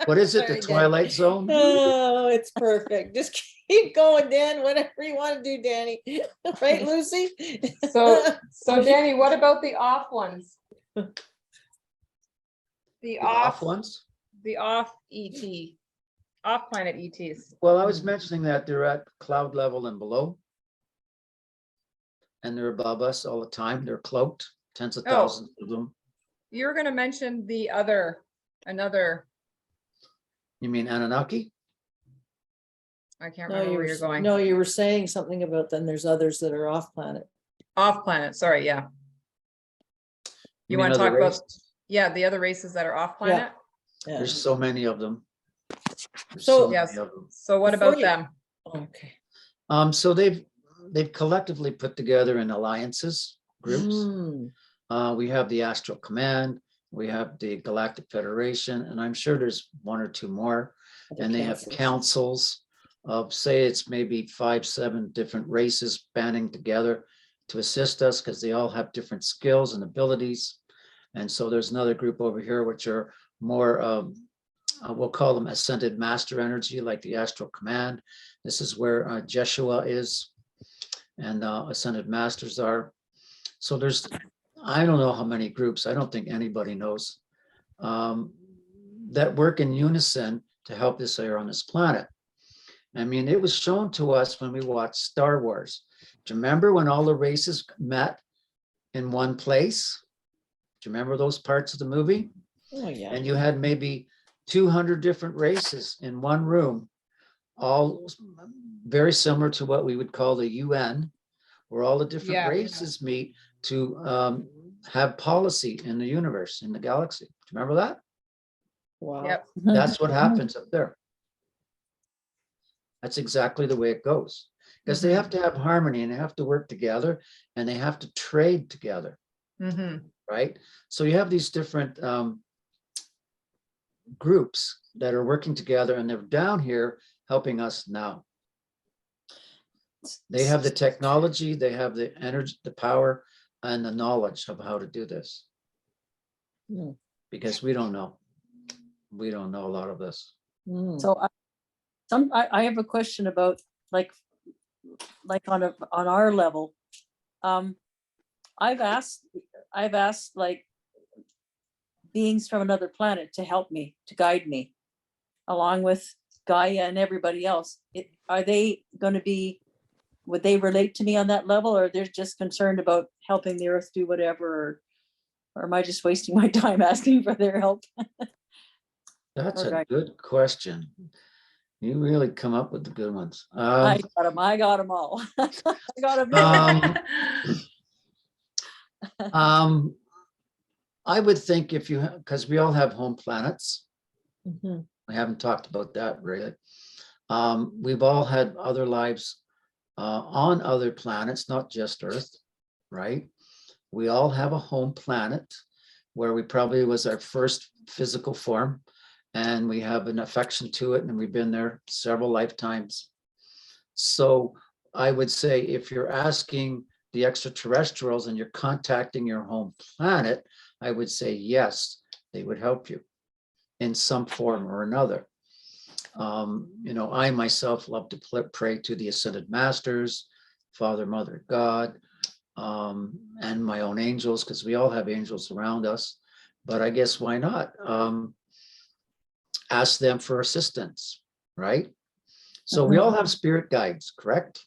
what is it, Sorry, the Danny. Twilight Zone? Oh, it's perfect. Just keep going, Dan, whatever you want to do, Danny. Right, Lucy? so Danny, what about the off ones? The The off ones? the off planet ETs. Well, I was mentioning that they're at cloud level and below. And they're above us all the time. They're cloaked, tens of thousands of them. You were going to mention another. You mean Anunnaki? I can't remember where you're going. No, you were saying something about then there's others that are off planet. Off planet. Sorry. Yeah. You mean want to other talk about, races? yeah, the other races that are off planet? Yeah. There's so many of them. There's So- many Yes. of them. So what Before about you- them? Okay. So they've collectively put together in alliances, groups. We have the Astral Command, we have the Galactic Federation, and I'm sure there's one or two more. And they have councils of, say, it's maybe 5-7 different races banding together to assist us because they all have different skills and abilities. And so there's another group over here which are more, we'll call them ascended master energy, like the Astral Command. This is where Jeshua is, and ascended masters are. So there's, I don't know how many groups, I don't think anybody knows, that work in unison to help this air on this planet. I mean, it was shown to us when we watched Star Wars. Do you remember when all the races met in one place? Do you remember those parts of the movie? Oh, yeah. And you had maybe 200 different races in one room, all very similar to what we would call the UN, where all the different Yeah. races meet to have policy in the universe, in the galaxy. Do you remember that? Wow. Yep. That's what happens up there. That's exactly the way it goes. Because they have to have harmony and they have to work together and they have to trade together, right? So you have these different groups that are working together and they're down here helping us now. They have the technology, they have the energy, the power, and the knowledge of how to do this. because we don't know. We don't know a lot of this. So I have a question about like on our level. I've asked like beings from another planet to help me, to guide me, along with Gaia and everybody else. Are they going to be, would they relate to me on that level, or they're just concerned about helping the earth do whatever, or am I just wasting my time asking for their help? That's Or a good question. You really come up with the good ones. I got them all. I got them. I would think if you, because we all have home planets. Mhm. We haven't talked about that really. We've all had other lives on other planets, not just Earth, right? We all have a home planet where we probably was our first physical form, and we have an affection to it, and we've been there several lifetimes. So I would say if you're asking the extraterrestrials and you're contacting your home planet, I would say yes, they would help you in some form or another. You know, I myself love to pray to the Ascended Masters, Father, Mother, God, and my own angels, because we all have angels around us. But I guess why not? Ask them for assistance, right? So we all have spirit guides, correct?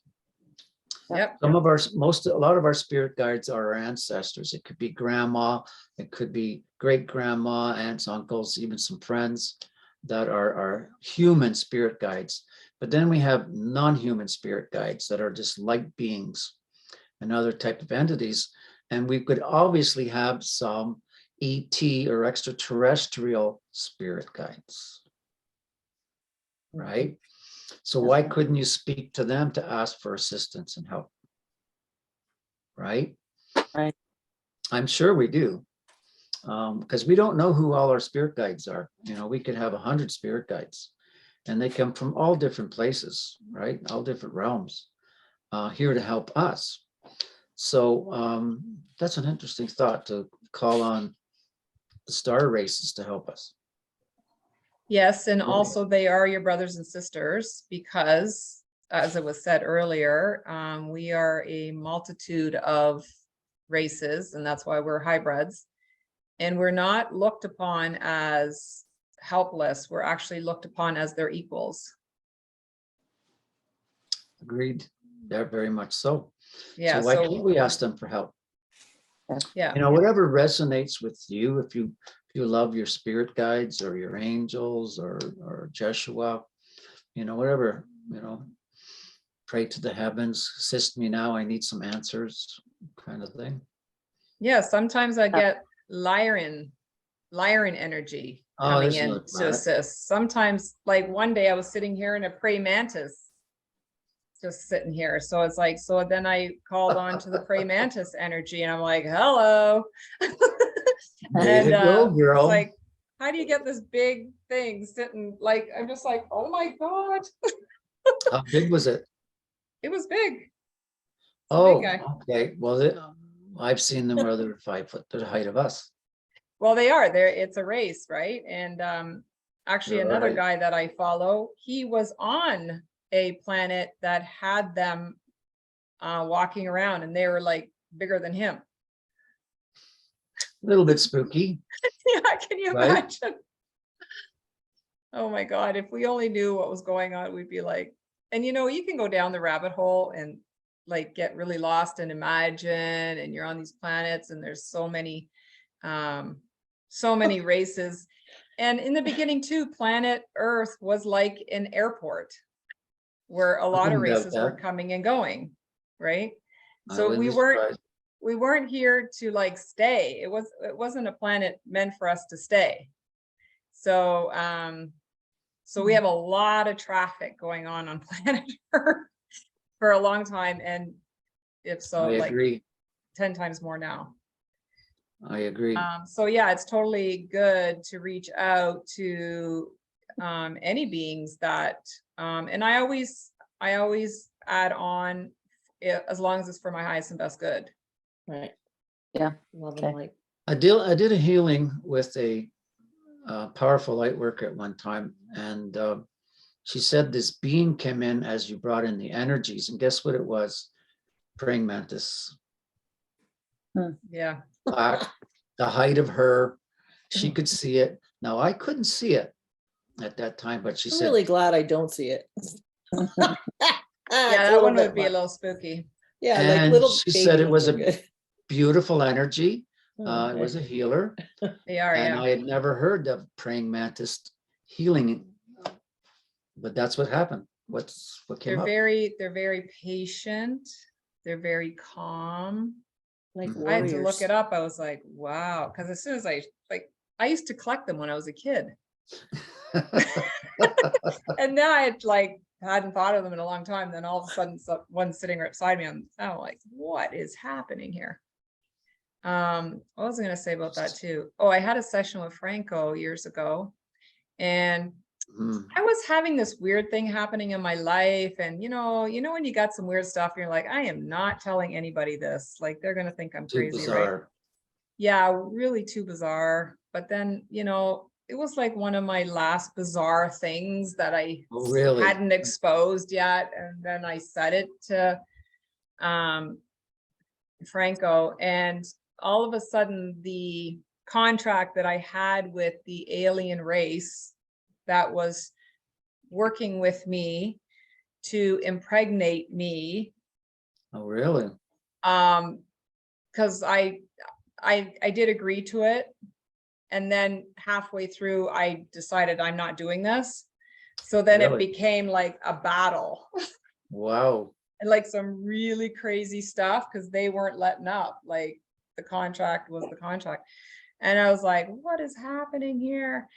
Yep. Some of our, a lot of our spirit guides are our ancestors. It could be grandma, it could be great grandma, aunts, uncles, even some friends that are our human spirit guides. But then we have non-human spirit guides that are just light beings and other type of entities. And we could obviously have some ET or extraterrestrial spirit guides, right? So why couldn't you speak to them to ask for assistance and help? Right? Right. I'm sure we do. Because we don't know who all our spirit guides are. You know, we could have 100 spirit guides and they come from all different places, right? All different realms here to help us. So that's an interesting thought, to call on the star races to help us. Yes, and also they are your brothers and sisters because, as it was said earlier, we are a multitude of races, and that's why we're hybrids. And we're not looked upon as helpless. We're actually looked upon as their equals. Agreed. They're very much so. Yeah. So why can't we ask them for help? Yeah. You know, whatever resonates with you, if you love your spirit guides or your angels or Jeshua, you know, whatever, you know, pray to the heavens, assist me now, I need some answers, kind of thing. Yeah. Sometimes I get Lyran energy coming in to assist. Sometimes, like one day I was sitting here in a praying mantis, just sitting here. So it's like, so then I called on to the praying mantis energy and I'm like, hello. There you go, girl. It's like, how do you get this big thing sitting? Like, I'm just like, oh my God. How big was it? It was big. Oh, big guy. okay. Well, I've seen them where they're 5 foot, the height of us. Well, they are there. It's a race, right? And actually another guy that I follow, he was on a planet that had them walking around and they were like bigger than him. A little bit spooky. Yeah, can you imagine? Oh my God, if we only knew what was going on, we'd be like, and you know, you can go down the rabbit hole and like get really lost and imagine, and you're on these planets and there's so many races. And in the beginning too, planet Earth was like an airport where a lot of races were coming and going, right? So we weren't here to like stay. It wasn't a planet meant for us to stay. So so we have a lot of traffic going on planet Earth for a long time, and if so, I like agree. 10 times more now. I agree. So yeah, it's totally good to reach out to any beings that and I always add on as long as it's for my highest and best good. Right. Yeah. Love Okay. and light. I did a healing with a powerful light worker at one time, and she said this being came in as you brought in the energies, and guess what it was? Praying mantis. Yeah. Black, the height of her, she could see it. Now I couldn't see it at that time, but she I'm said, really glad I don't see it. Yeah, that one would be a little spooky. Yeah, like and little she baby said it ones was are a good. beautiful energy. Oh, It was a healer, They are, and yeah. I had never heard of praying mantis healing, but that's what happened. What came They're up? very patient. They're very calm. like Mhm. I had to look warriors. it up. I was like, wow. Because as soon as I used to collect them when I was a kid. And now I hadn't thought of them in a long time. Then all of a sudden, one's sitting right beside me. I'm like, what is happening here? What was I going to say about that too? Oh, I had a session with Franco years ago, and Mm. I was having this weird thing happening in my life. And you know, when you got some weird stuff, you're like, I am not telling anybody this. Like, they're going to think I'm Too crazy, right? bizarre. Yeah, really too bizarre. But then, it was like one of my last bizarre things that I Oh, really? hadn't exposed yet. And then I said it to Franco, and all of a sudden the contract that I had with the alien race that was working with me to impregnate me, Oh, really? because I did agree to it, and then halfway through I decided I'm not doing this. So then it Really? became like a battle. Wow. And like some really crazy stuff, because they weren't letting up. Like, the contract was the contract. And I was like, what is happening here?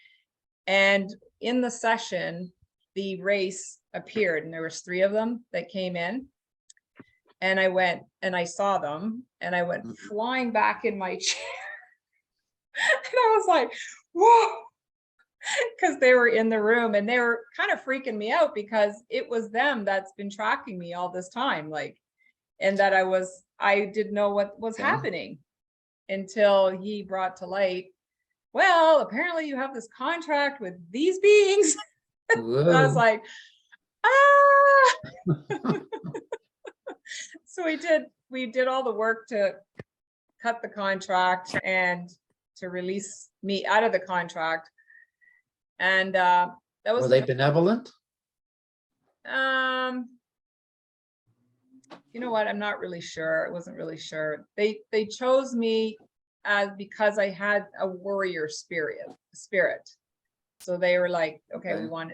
And in the session, the race appeared, and there was 3 of them that came in. And I went and I saw them, and I went flying back in my chair. And I was like, whoa, because they were in the room, and they were kind of freaking me out, because it was them that's been tracking me all this time. Like, and that I didn't know what was happening until he brought to light, well, apparently you have this contract with these beings. I was Whoa. like, ah. So we did all the work to cut the contract and to release me out of the contract. And that was Were they benevolent? You know what? I'm not really sure. I wasn't really sure. They chose me because I had a warrior spirit. So they were like, okay, we want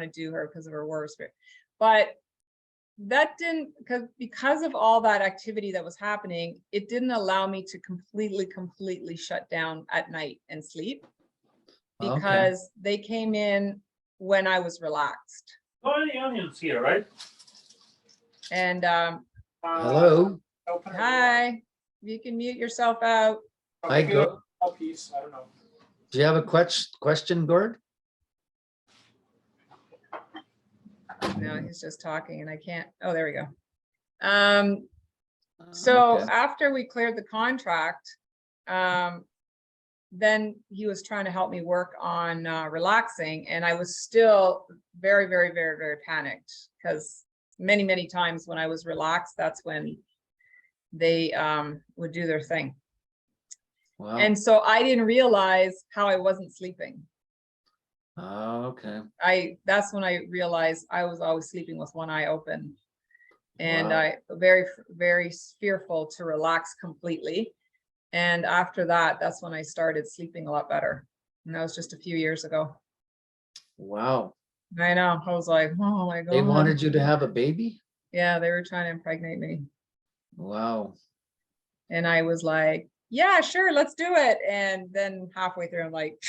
to do her because of her warrior spirit. But that didn't, because of all that activity that was happening, it didn't allow me to completely shut down at night and sleep, because they came in when I was relaxed. Oh, the onions here, right? And Hello. hi, you can mute yourself out. Hi, Gord. Piece. I don't know. Do you have a question, Gord? No, he's just talking, and I can't. Oh, there we go. So Okay. after we cleared the contract, then he was trying to help me work on relaxing, and I was still very, very, very, very panicked, because many times when I was relaxed, that's when they would do their thing. Wow. And so I didn't realize how I wasn't sleeping. Okay. That's when I realized I was always sleeping with one eye open, and Wow. I very, very fearful to relax completely. And after that, that's when I started sleeping a lot better. And that was just a few years ago. Wow. I know. I was like, oh my God. They wanted you to have a baby? Yeah, they were trying to impregnate me. Wow. And I was like, yeah, sure, let's do it. And then halfway through, I'm like,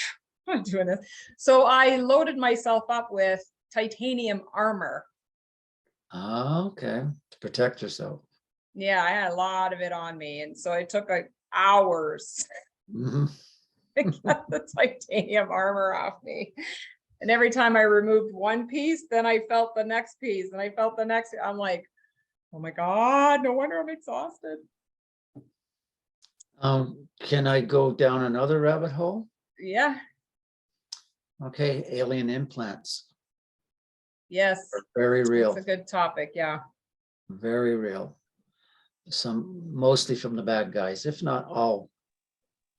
I'm not doing this. So I loaded myself up with titanium armor. Okay. To protect yourself. Yeah, I had a lot of it on me. And so it took like hours Mhm. to get the titanium armor off me. And every time I removed one piece, then I felt the next piece, and I felt the next. I'm like, oh my God, no wonder I'm exhausted. Can I go down another rabbit hole? Yeah. Okay, alien implants, Yes, very real, it's a good topic, yeah. very real. Some, mostly from the bad guys, if not all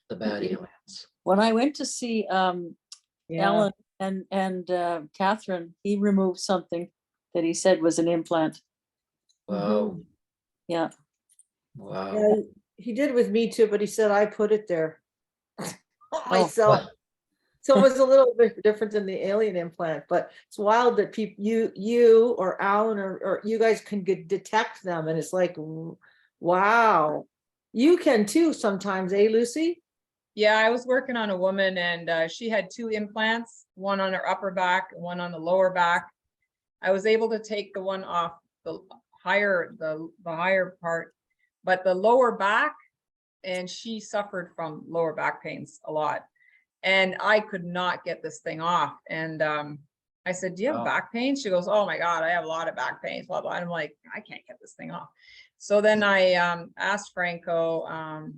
the bad aliens. When I went to see Yeah, Alan and Catherine, he removed something that he said was an implant. Wow, Yeah. wow. Yeah, he did with me too, but he said I put it there myself. What? So it was a little bit different than the alien implant, but it's wild that people, you or Alan or you guys can detect them, and it's like, wow, you can too sometimes, eh, Lucie? yeah, I was working on a woman and she had 2 implants, one on her upper back, and one on the lower back. I was able to take the one off the higher part, but the lower back, and she suffered from lower back pains a lot. And I could not get this thing off. And I said, do you have Wow. back pain? She goes, oh my God, I have a lot of back pains, blah, blah. And I'm like, I can't get this thing off. So then I asked Franco,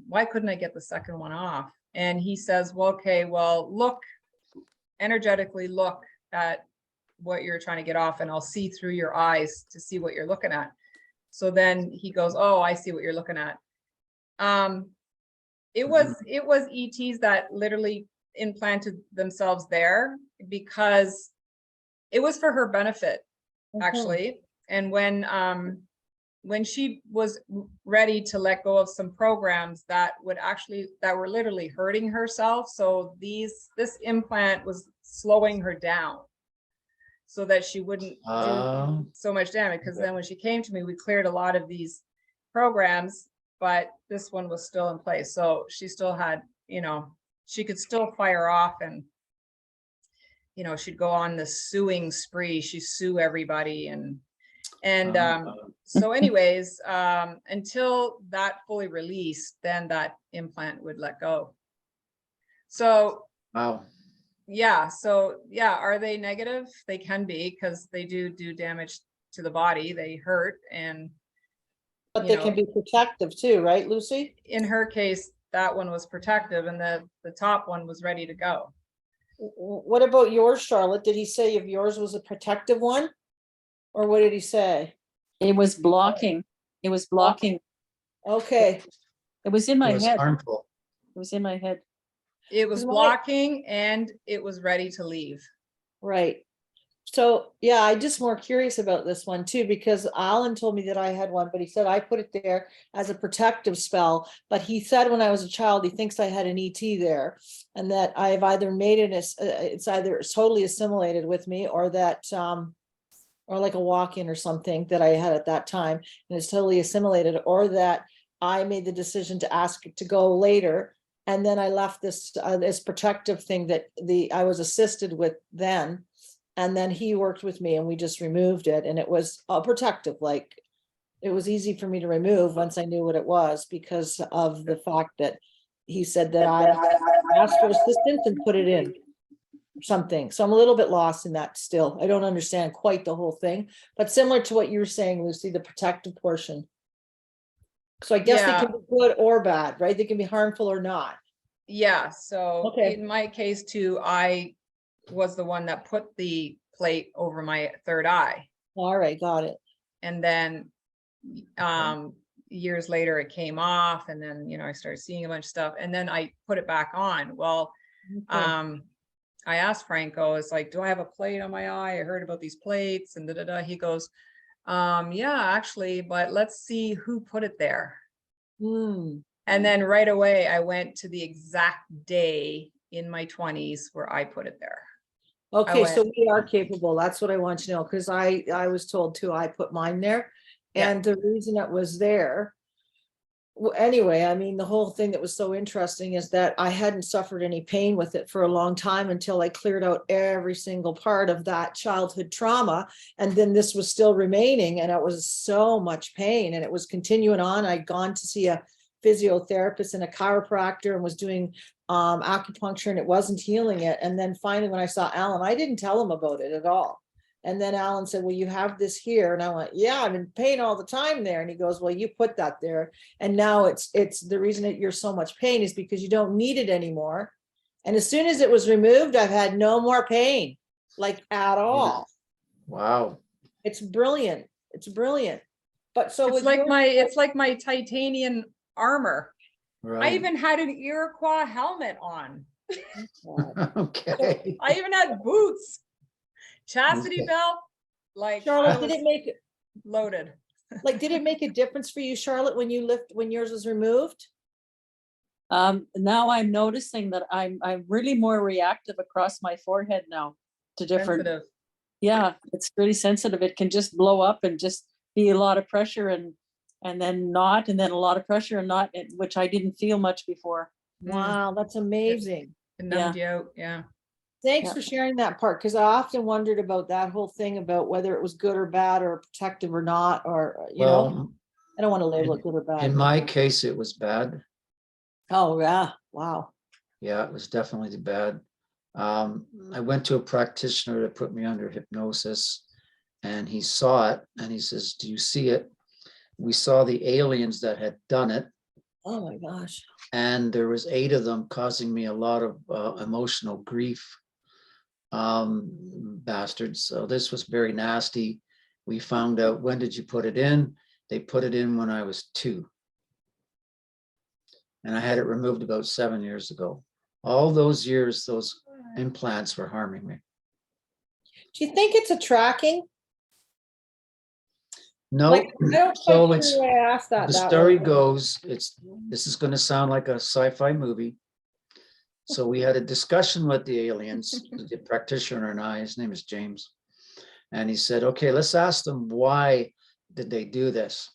why couldn't I get the second one off? And he says, well, okay, well, look, energetically look at what you're trying to get off, and I'll see through your eyes to see what you're looking at. So then he goes, oh, I see what you're looking at. It was ETs that literally implanted themselves there because it was for her benefit, actually. And when she was ready to let go of some programs that were literally hurting herself, so this implant was slowing her down so that she wouldn't do so much damage. Because then when she came to me, we cleared a lot of these programs, but this one was still in place. So she still had, she could still fire off, and she'd go on this suing spree. She'd sue everybody, and so anyways, until that fully released, then that implant would let go. So Wow. yeah, so yeah, are they negative? They can be, because they do damage to the body. They hurt, and But they can be protective too, right, Lucie? in her case, that one was protective, and the top one was ready to go. What about yours, Charlotte? Did he say if yours was a protective one? Or what did he say? It was blocking. It was blocking. Okay. It was in my It was head. harmful. It was in my head. It was blocking, and it was ready to leave. Right. So yeah, I'm just more curious about this one too, because Alan told me that I had one, but he said I put it there as a protective spell. But he said when I was a child, he thinks I had an ET there, and that I've either made it, it's either totally assimilated with me, or that or like a walk-in or something that I had at that time, and it's totally assimilated, or that I made the decision to ask it to go later. And then I left this this protective thing that I was assisted with then. And then he worked with me and we just removed it, and it was protective. Like, it was easy for me to remove once I knew what it was, because of the fact that he said that I asked for assistance and put it in something. So I'm a little bit lost in that still. I don't understand quite the whole thing, but similar to what you were saying, Lucie, the protective portion. So I guess they can be good or bad, right? They can be harmful or not. Yeah, so Okay. in my case too, I was the one that put the plate over my third eye. All right, got it. And then years later it came off, and then I started seeing a bunch of stuff, and then I put it back on. Well, Okay. I asked Franco, it's like, do I have a plate on my eye? I heard about these plates and He goes, yeah, actually, but let's see who put it there. And then right away I went to the exact day in my 20s where I put it there. Okay, so we are capable. That's what I want to know, because I was told too, I put mine there. And the reason it was there, anyway, I mean, the whole thing that was so interesting is that I hadn't suffered any pain with it for a long time until I cleared out every single part of that childhood trauma. And then this was still remaining, and it was so much pain, and it was continuing on. I'd gone to see a physiotherapist and a chiropractor and was doing acupuncture, and it wasn't healing it. And then finally, when I saw Alan, I didn't tell him about it at all. And then Alan said, well, you have this here. And I went, yeah, I'm in pain all the time there. And he goes, well, you put that there. And now it's the reason that you're so much pain is because you don't need it anymore. And as soon as it was removed, I've had no more pain, like at all. Wow. It's brilliant. It's brilliant. But so It's with like your- it's like my titanium armor. I Right. even had an Iroquois helmet on. Okay. I even had boots, chastity Okay. belt, like I Charlotte, did was it make loaded. did it make a difference for you, Charlotte, when yours was removed? Now I'm noticing that I'm really more reactive across my forehead now to different. Sensitive. Yeah, it's really sensitive. It can just blow up and just be a lot of pressure and then not, and then a lot of pressure and not, which I didn't feel much before. Wow, that's amazing. It numbed you out, yeah. Thanks Yeah. for sharing that part, because I often wondered about that whole thing about whether it was good or bad or protective or not, or, you know, Well, I don't want to label it good or bad. in my case, it was bad. Oh, yeah, wow. Yeah, it was definitely bad. I went to a practitioner that put me under hypnosis, and he saw it and he says, "Do you see it?" We saw the aliens that had done it, Oh my gosh. and there was 8 of them, causing me a lot of emotional grief. Bastards. So this was very nasty. We found out, when did you put it in? They put it in when I was 2. And I had it removed about 7 years ago. All those years, those implants were harming me. Do you think it's a tracking? No, Like, I don't so quite it's, sure why I asked that. the that story way. goes, this is going to sound like a sci-fi movie. So we had a discussion with the aliens, the practitioner and I, his name is James. And he said, okay, let's ask them, why did they do this?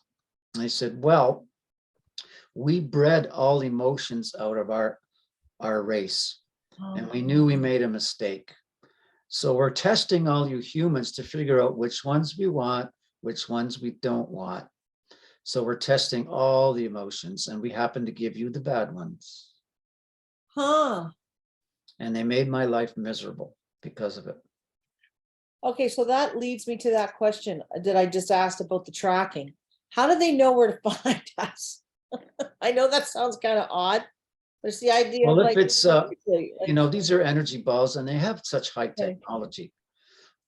And I said, well, we bred all emotions out of our race, and we knew we made a mistake. So we're testing all you humans to figure out which ones we want, which ones we don't want. So we're testing all the emotions, and we happen to give you the bad ones. Huh. And they made my life miserable because of it. Okay, so that leads me to that question that I just asked about the tracking. How do they know where to find us? I know that sounds kind of odd, but it's the idea Well, of if like, it's, like, you know, these are energy balls, and they have such high Okay. technology.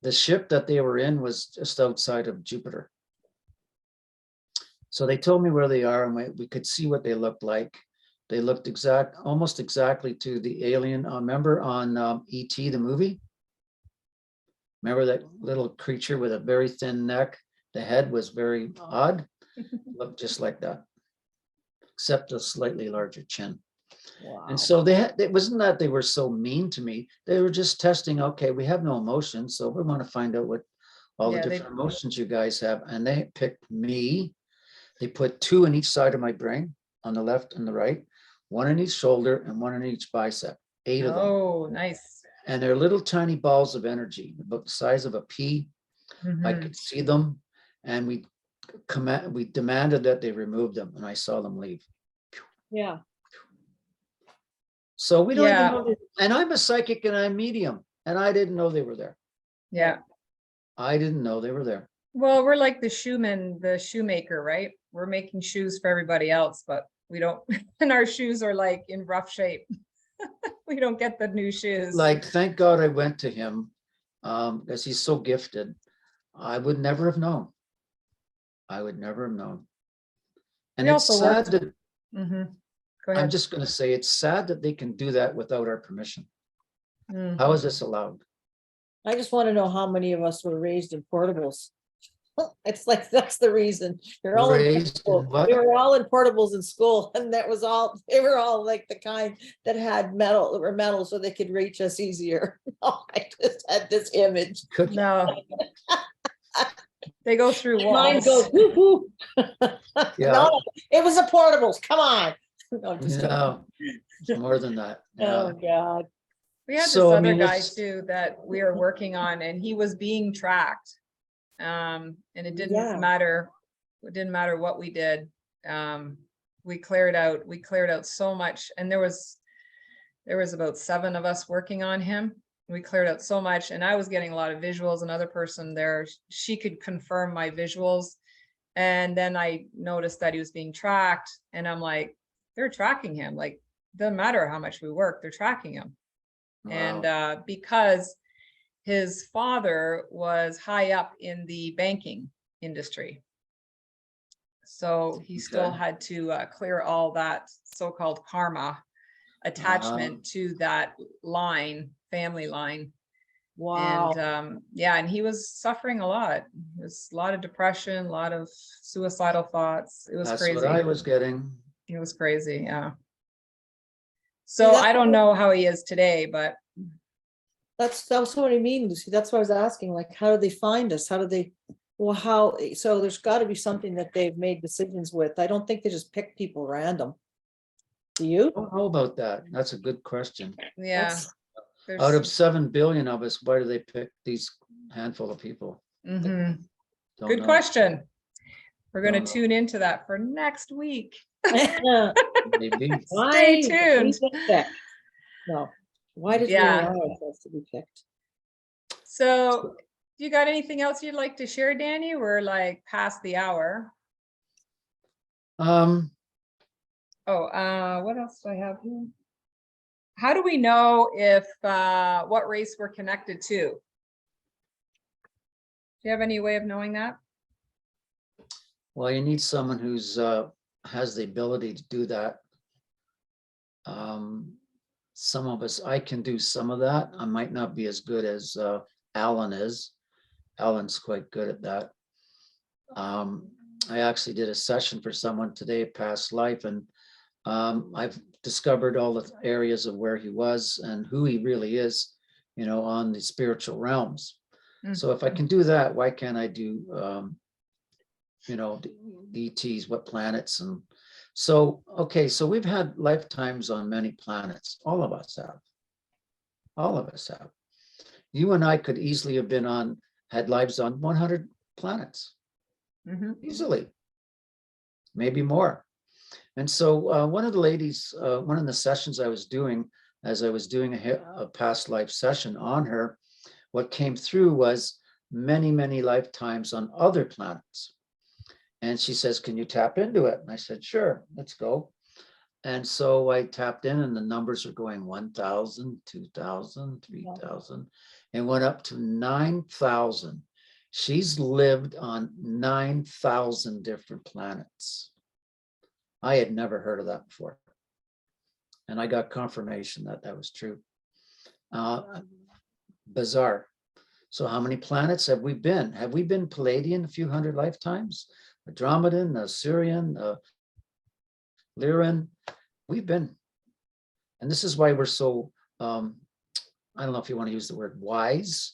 The ship that they were in was just outside of Jupiter. So they told me where they are, and we could see what they looked like. They looked almost exactly to the alien. Remember on E.T., the movie? Remember that little creature with a very thin neck? The head was very odd. Looked just like that, except a slightly larger chin. wow. And so it wasn't that they were so mean to me. They were just testing, okay, we have no emotions, so we want to find out what all the Yeah, different emotions you guys have. And they picked me. They put 2 in each side of my brain, on the left and the right, 1 in each shoulder and 1 in each bicep, 8 of them. Oh, nice. And they're little tiny balls of energy, about the size of a pea. I Mhm. could see them, and we demanded that they remove them, and I saw them leave. Yeah. So we don't Yeah. even know. And I'm a psychic and I'm medium, and I didn't know they were there. Yeah. I didn't know they were there. Well, we're like the shoemaker, right? We're making shoes for everybody else, but we don't, and our shoes are like in rough shape. We don't get the new shoes. Like, thank God I went to him, because he's so gifted. I would never have known. I would never have known. And We it's also sad worked- that, Mhm. Go I'm ahead. just going to say, it's sad that they can do that without our permission. Mm. How is this allowed? I just want to know how many of us were raised in portables. It's like, that's the reason. You're all in Raised in portables. what? We were all in portables in school, and that was all, they were all like the kind that had metal so they could reach us easier. I just had this image. Could No. They go through Mine walls. goes, woo-hoo. Yeah. No, it was the portables. Come on. No, I'm just kidding. No, it's more than that. Yeah. Oh, God. We had this So, I other mean, guy it's- too that we are working on, and he was being tracked. And it didn't Yeah. matter. It didn't matter what we did. We cleared out so much, and there was about 7 of us working on him. We cleared out so much, and I was getting a lot of visuals. Another person there, she could confirm my visuals. And then I noticed that he was being tracked, and I'm like, they're tracking him. Like, doesn't matter how much we work, they're tracking him. And because his father was high up in the banking industry. So he still Okay. had to clear all that so-called karma attachment to that line, family line. Wow. And yeah, and he was suffering a lot. It was a lot of depression, a lot of suicidal thoughts. It was That's crazy. what I was getting. It was crazy, yeah. So that's I don't what- know how he is today, but That's what I mean, Lucy. That's what I was asking, like, how do they find us? How do they, well, how, so there's gotta be something that they've made decisions with. I don't think they just pick people random. Do you? I don't know about that. That's a good question. yeah. That's- Out of There's 7 billion of us, why do they pick these handful of people? Mhm. Don't Good know. question. We're going Don't to know. tune into that for next week. Maybe. Why did we tuned. get picked? No, why did we Yeah. allow ourselves to be picked? So you got anything else you'd like to share, Danny? We're like past the hour. Oh, what else do I have here? How do we know if what race we're connected to? Do you have any way of knowing that? Well, you need someone who's has the ability to do that. Some of us, I can do some of that. I might not be as good as Alan is. Alan's quite good at that. I actually did a session for someone today, past life, and I've discovered all the areas of where he was and who he really is, you know, on the spiritual realms. So if I can do that, why can't I do, you know, the ETs, what planets? And so, okay, so we've had lifetimes on many planets. All of us have. All of us have. You and I could easily have been on, had lives on 100 planets, easily, maybe more. And so one of the ladies, one of the sessions I was doing, as I was doing a past life session on her, what came through was many, many lifetimes on other planets. And she says, can you tap into it? And I said, sure, let's go. And so I tapped in and the numbers are going 1,000, 2,000, 3,000, and went up to 9,000. She's lived on 9,000 different planets. I had never heard of that before. And I got confirmation that that was true. Bizarre. So how many planets have we been? Have we been Palladian a few hundred lifetimes? Andromedan, Sirian, Lyran? We've been. And this is why we're so, I don't know if you want to use the word wise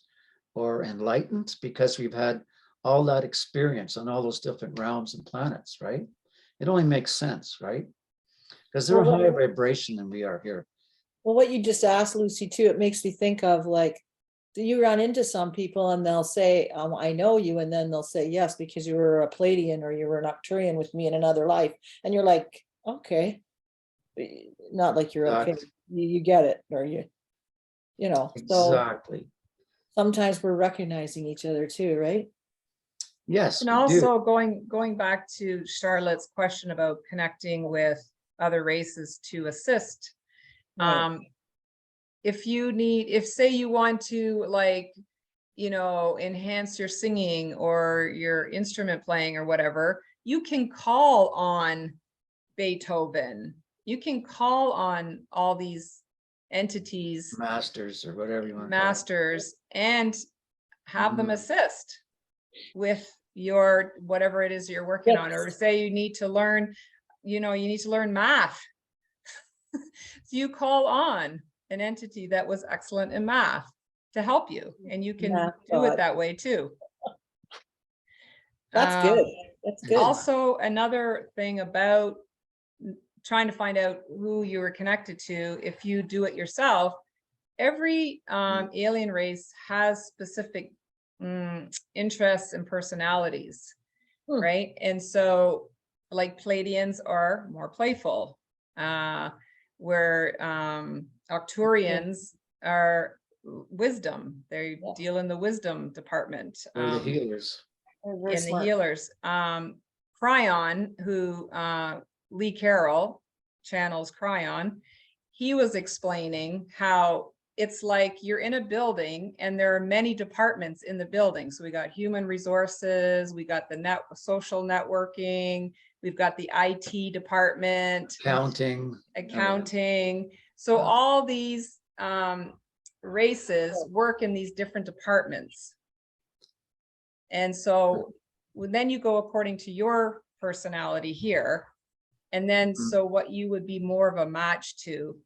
or enlightened, because we've had all that experience on all those different realms and planets, right? It only makes sense, right? Because they're a higher vibration than we are here. Well, what you just asked, Lucy, too, it makes me think of, like, do you run into some people and they'll say, I know you, and then they'll say, yes, because you were a Palladian or you were an Arcturian with me in another life. And you're like, okay. Not like you're okay. Exactly. You get it, or you know, so Exactly. sometimes we're recognizing each other too, right? Yes, And we do. also going back to Charlotte's question about connecting with other races to assist. Right. If you need, if say you want to, like, you know, enhance your singing or your instrument playing or whatever, you can call on Beethoven. You can call on all these entities, Masters or whatever you want to masters, and have them Mhm. assist with your whatever it is you're working on. Or say you need to learn, you know, you need to learn math. So you call on an entity that was excellent in math to help you, and you can do it that way too. That's good. That's good. Also, another thing about trying to find out who you were connected to, if you do it yourself, every alien race has specific interests and personalities, right? And so, like, Palladians are more playful, where Arcturians are wisdom. They deal in the wisdom department. Or the healers. In the healers. Cryon, who Lee Carroll channels Cryon, he was explaining how it's like you're in a building and there are many departments in the building. So we got human resources, we got the social networking, we've got the IT department, accounting. So all these races work in these different departments. And so then you go according to your personality here. And then so what you would be more of a match to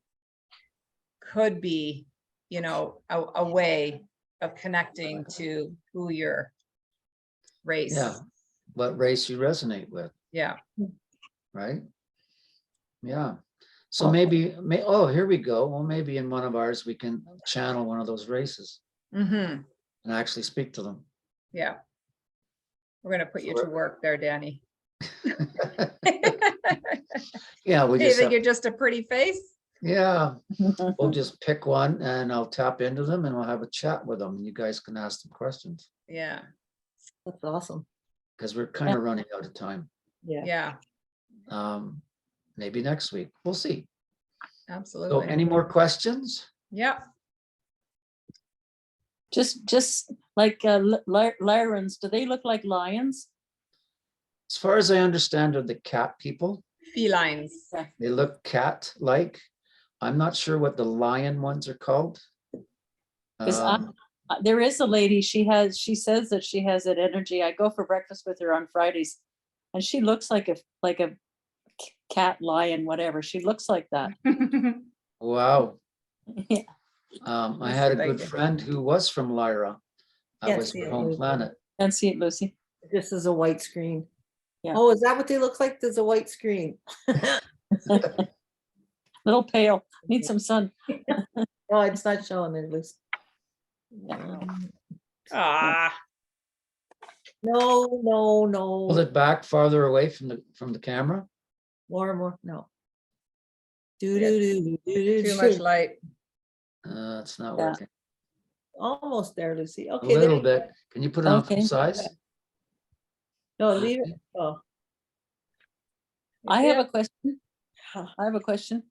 could be, you know, a way of connecting to who your race. Yeah, what race you resonate with. Yeah. Right? Yeah. So maybe, oh, here we go. Well, maybe in one of ours, we can channel one of those races and actually speak to them. Yeah. We're going to put you to work there, Danny. Yeah, we You just think you're just a pretty face? yeah, we'll just pick one and I'll tap into them and we'll have a chat with them. And you guys can ask them questions Yeah. That's awesome. because we're kind of running out of time. Yeah. Yeah. Maybe next week. We'll see. So Absolutely. any more questions? Yeah. Just like Lyrans, do they look like lions? As far as I understand, are the cat people. Felines. They look cat-like. I'm not sure what the lion ones are called. Because there is a lady, she says that she has that energy. I go for breakfast with her on Fridays and she looks like a cat, lion, whatever. She looks like that. Wow. Yeah. I had a good friend who was from Lyra. I Yes, was from yeah, home Lucie. planet. And see it, Lucy. This is a white screen. Yeah. Oh, is that what they look like? There's a white screen. Little pale, need some sun. No, it's not showing there, Lucy. Ah. No, Pull it back farther away from the camera. more, no. Too much light. It's not Yeah. working. Almost there, Lucy. A Okay. little there- bit. Can you put it on full Okay. size? No, leave it. Oh. I have a question.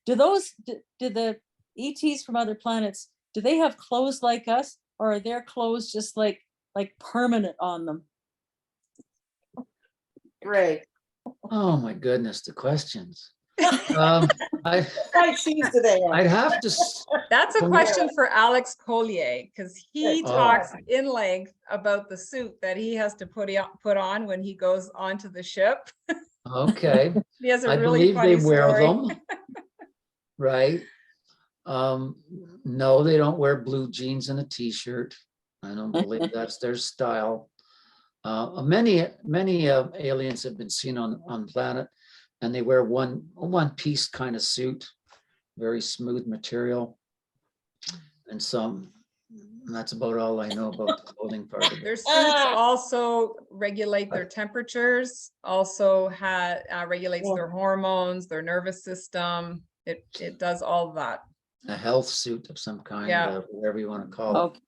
Do the ETs from other planets, do they have clothes like us, or are their clothes just like permanent on them? Great. Oh my goodness, the questions. I'd Right shoes today. have to. That's a Well, question for Alex Collier, because he Oh. talks in length about the suit that he has to put on when he goes onto the ship. Okay. He has a I really believe funny they wear story. them. Right. No, they don't wear blue jeans and a t-shirt. I don't believe that's their style. Many aliens have been seen on planet, and they wear one piece kind of suit, very smooth material, and that's about all I know about the clothing part of Their it. suits also regulate their temperatures, also regulates Yeah. their hormones, their nervous system. It does all of that. A health suit of some kind, Yeah. whatever you want to call it. Okay.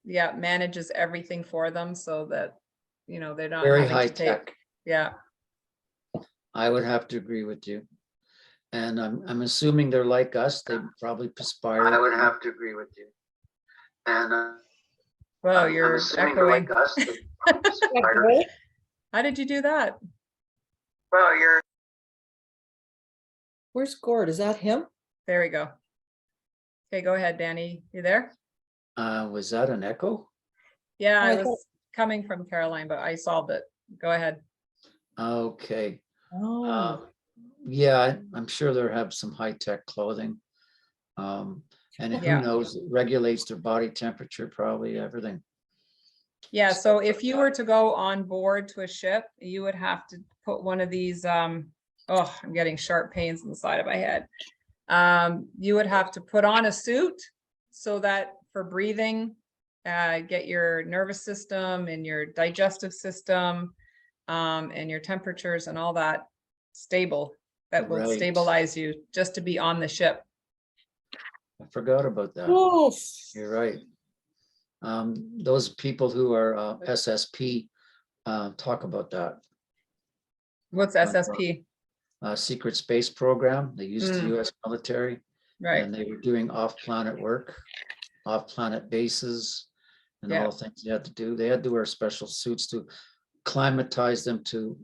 Yeah, manages everything for them so that, you know, they're not Very having high to take. tech. Yeah. I would have to agree with you. And I'm assuming they're like us. They probably perspire. I would have to agree with you. And Well, you're echoing. us. How did you do that? Well, you're. Where's Gord? Is that him? There we go. Okay, go ahead, Danny. You there? Was that an echo? Yeah, I I thought- was coming from Caroline, but I solved it. Go ahead. Okay. Oh, Yeah, I'm sure they have some high-tech clothing. And who Yeah. knows, it regulates their body temperature, probably everything. Yeah, so if you were to go on board to a ship, you would have to put one of these, oh, I'm getting sharp pains in the side of my head. You would have to put on a suit so that for breathing, get your nervous system and your digestive system, and your temperatures and all that stable. That will Right. stabilize you just to be on the ship. I forgot about that. oof. You're right. Those people who are SSP talk about that. What's SSP? Secret space program they use the US military. Right. And they were doing off-planet work, off-planet bases, and Yeah. all the things they had to do. They had to wear special suits to climatize them to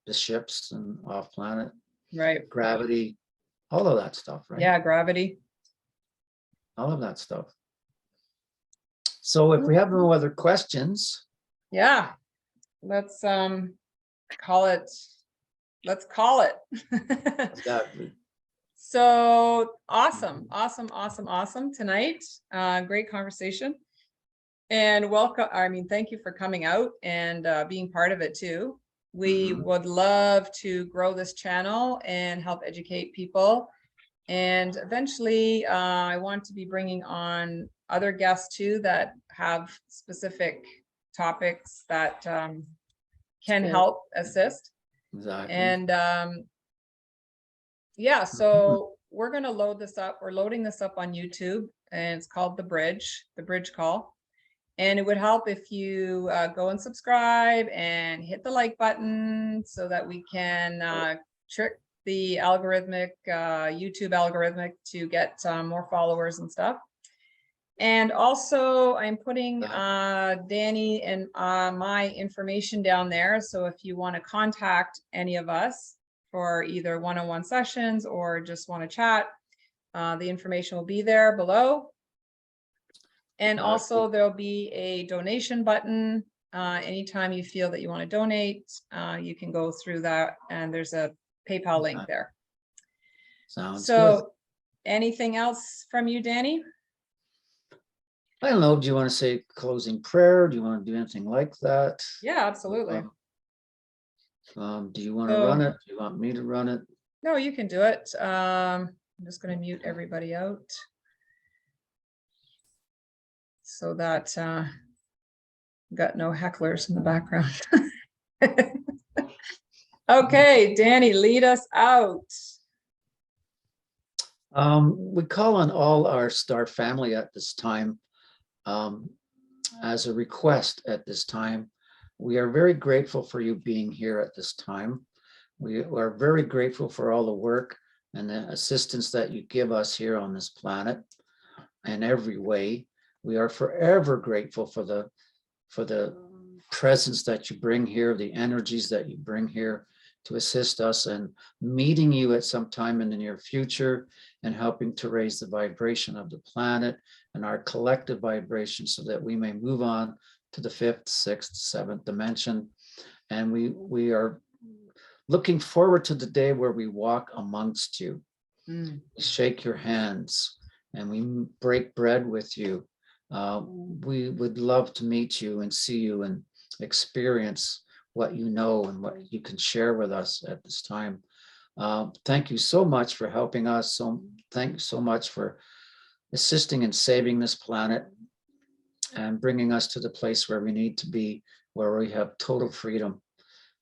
the ships and off-planet, Right. gravity, all of that stuff, right? Yeah. Gravity. All of that stuff. So if we have no other questions, Yeah. Let's call it. Let's call it. exactly. So awesome, awesome tonight. Great conversation. And welcome. I mean, thank you for coming out and being part of it too. We would love to grow this channel and help educate people. And eventually, I want to be bringing on other guests too that have specific topics that can help assist. Exactly. And yeah, so we're going to load this up. We're loading this up on YouTube, and it's called The Bridge Call. And it would help if you go and subscribe and hit the like button so that we can trick the algorithmic, YouTube algorithmic to get more followers and stuff. And also I'm putting Danny and my information down there. So if you want to contact any of us for either one-on-one sessions or just want to chat, the information will be there below. And also there'll be a donation button. Anytime you feel that you want to donate, you can go through that, and there's a PayPal link there. Sounds so good. Anything else from you, Danny? I don't know. Do you want to say closing prayer? Do you want to do anything like that? Yeah, absolutely. Do you want to run it? Do you want me to run it? No, you can do it. I'm just going to mute everybody out so that got no hecklers in the background. Okay, Danny, lead us out. We call on all our star family at this time as a request at this time. We are very grateful for you being here at this time. We are very grateful for all the work and the assistance that you give us here on this planet in every way. We are forever grateful for the presence that you bring here, the energies that you bring here to assist us, and meeting you at some time in the near future and helping to raise the vibration of the planet and our collective vibration so that we may move on to the 5th, 6th, 7th dimension. And we are looking forward to the day where we walk amongst you, shake your hands, and we break bread with you. We would love to meet you and see you and experience what you know and what you can share with us at this time. Thank you so much for helping us. So thank you so much for assisting in saving this planet and bringing us to the place where we need to be, where we have total freedom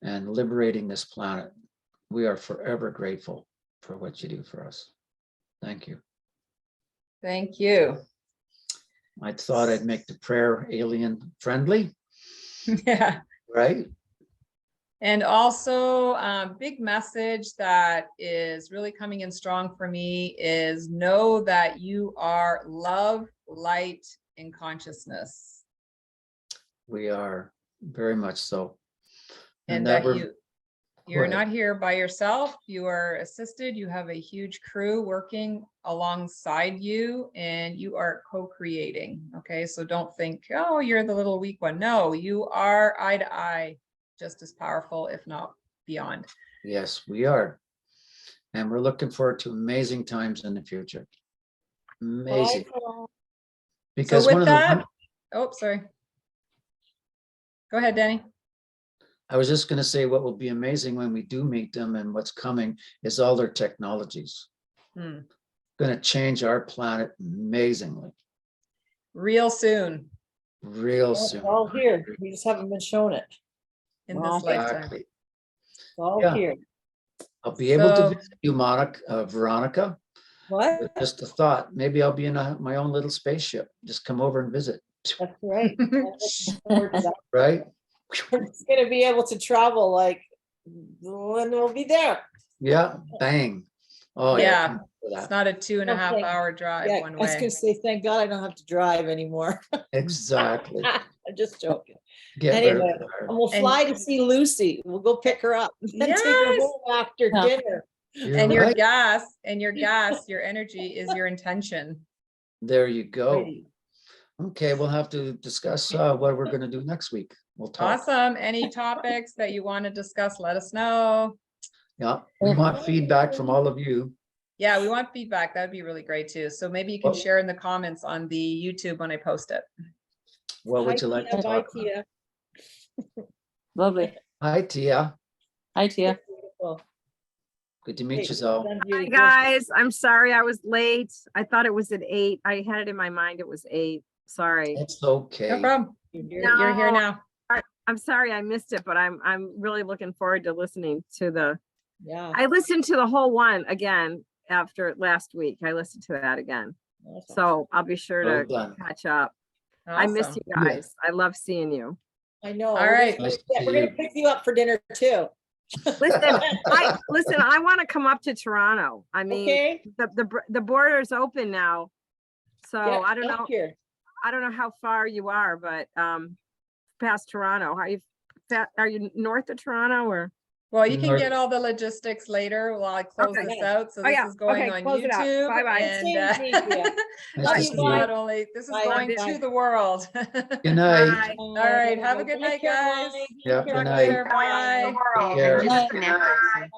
and liberating this planet. We are forever grateful for what you do for us. Thank you. Thank you. I thought I'd make the prayer alien friendly. Yeah. Right. And also, big message that is really coming in strong for me is know that you are love, light, and consciousness. We are very much so. And that you're not here by yourself. You are assisted. You have a huge crew working alongside you, and you are co-creating. Okay, so don't think, oh, you're the little weak one. No, you are eye to eye, just as powerful, if not beyond. Yes, we are. And we're looking forward to amazing times in the future. Amazing. Because so with that, oh, sorry. Go ahead, Danny. I was just going to say what will be amazing when we do meet them and what's coming is all their technologies. Going to change our planet amazingly. Real soon. Real soon. It's all here. We just haven't been shown it. In this lifetime. Exactly. It's all here. I'll be able to visit you, Veronica. What? With just a thought. Maybe I'll be in my own little spaceship. Just come over and visit. That's right. Right? We're just gonna be able to travel like when we'll be there. Yeah, bang. Oh yeah. for It's that. not a 2.5 Okay. hour drive Yeah, one I was way. gonna say, thank God I don't have to drive anymore. Exactly. I'm just joking. Get rid of Anyway, the car. and we'll fly to see Lucy. We'll go pick her up and take her Yes. home after Yeah. dinner. You're And your right. gas, your energy is your intention. There you go. Pretty. Okay, we'll have to discuss what we're gonna do next week. We'll talk. Awesome. Any topics that you want to discuss, let us know. Yeah, we want feedback from all of you. Yeah, we want feedback. That'd be really great too. So maybe you can Well- share in the comments on the YouTube when I post it. What would Hi, you like Tia. to Bye, talk about? Tia. Lovely. Hi, Tia. Hi, Tia. Beautiful. Good to meet Hey, you, Zoe. done Hi, beautiful. guys. I'm sorry I was late. I thought it was at 8. I had it in my mind it was 8. Sorry. It's No okay. problem. You're here now. I'm sorry I missed it, but I'm really looking forward to listening to the Yeah. I listened to the whole one again after last week. I listened to that again. Awesome. So I'll be sure Well to done. catch up. I miss Awesome. you guys. I love seeing you. I know. All We're gonna- right. Nice to see We're gonna you. pick you up for dinner too. Listen, I want to come up to Toronto. I mean, Okay. the border's open now. So Yeah, I don't up know. here. I don't know how far you are, but past Toronto, are you north of Toronto or? Well, you can North- get all the logistics later while I close Okay. this out. So Oh, this yeah. is going Okay, on close it out. YouTube. Bye-bye. And Same to me, Tia. Nice Love to you, see this is bye. not only, this is Bye, going bye. to the world. Good night. Bye. All right. Have a good Bye, night, Caroline. guys. Yeah, Take good Talk night. later. Bye. Take care. Night. Bye.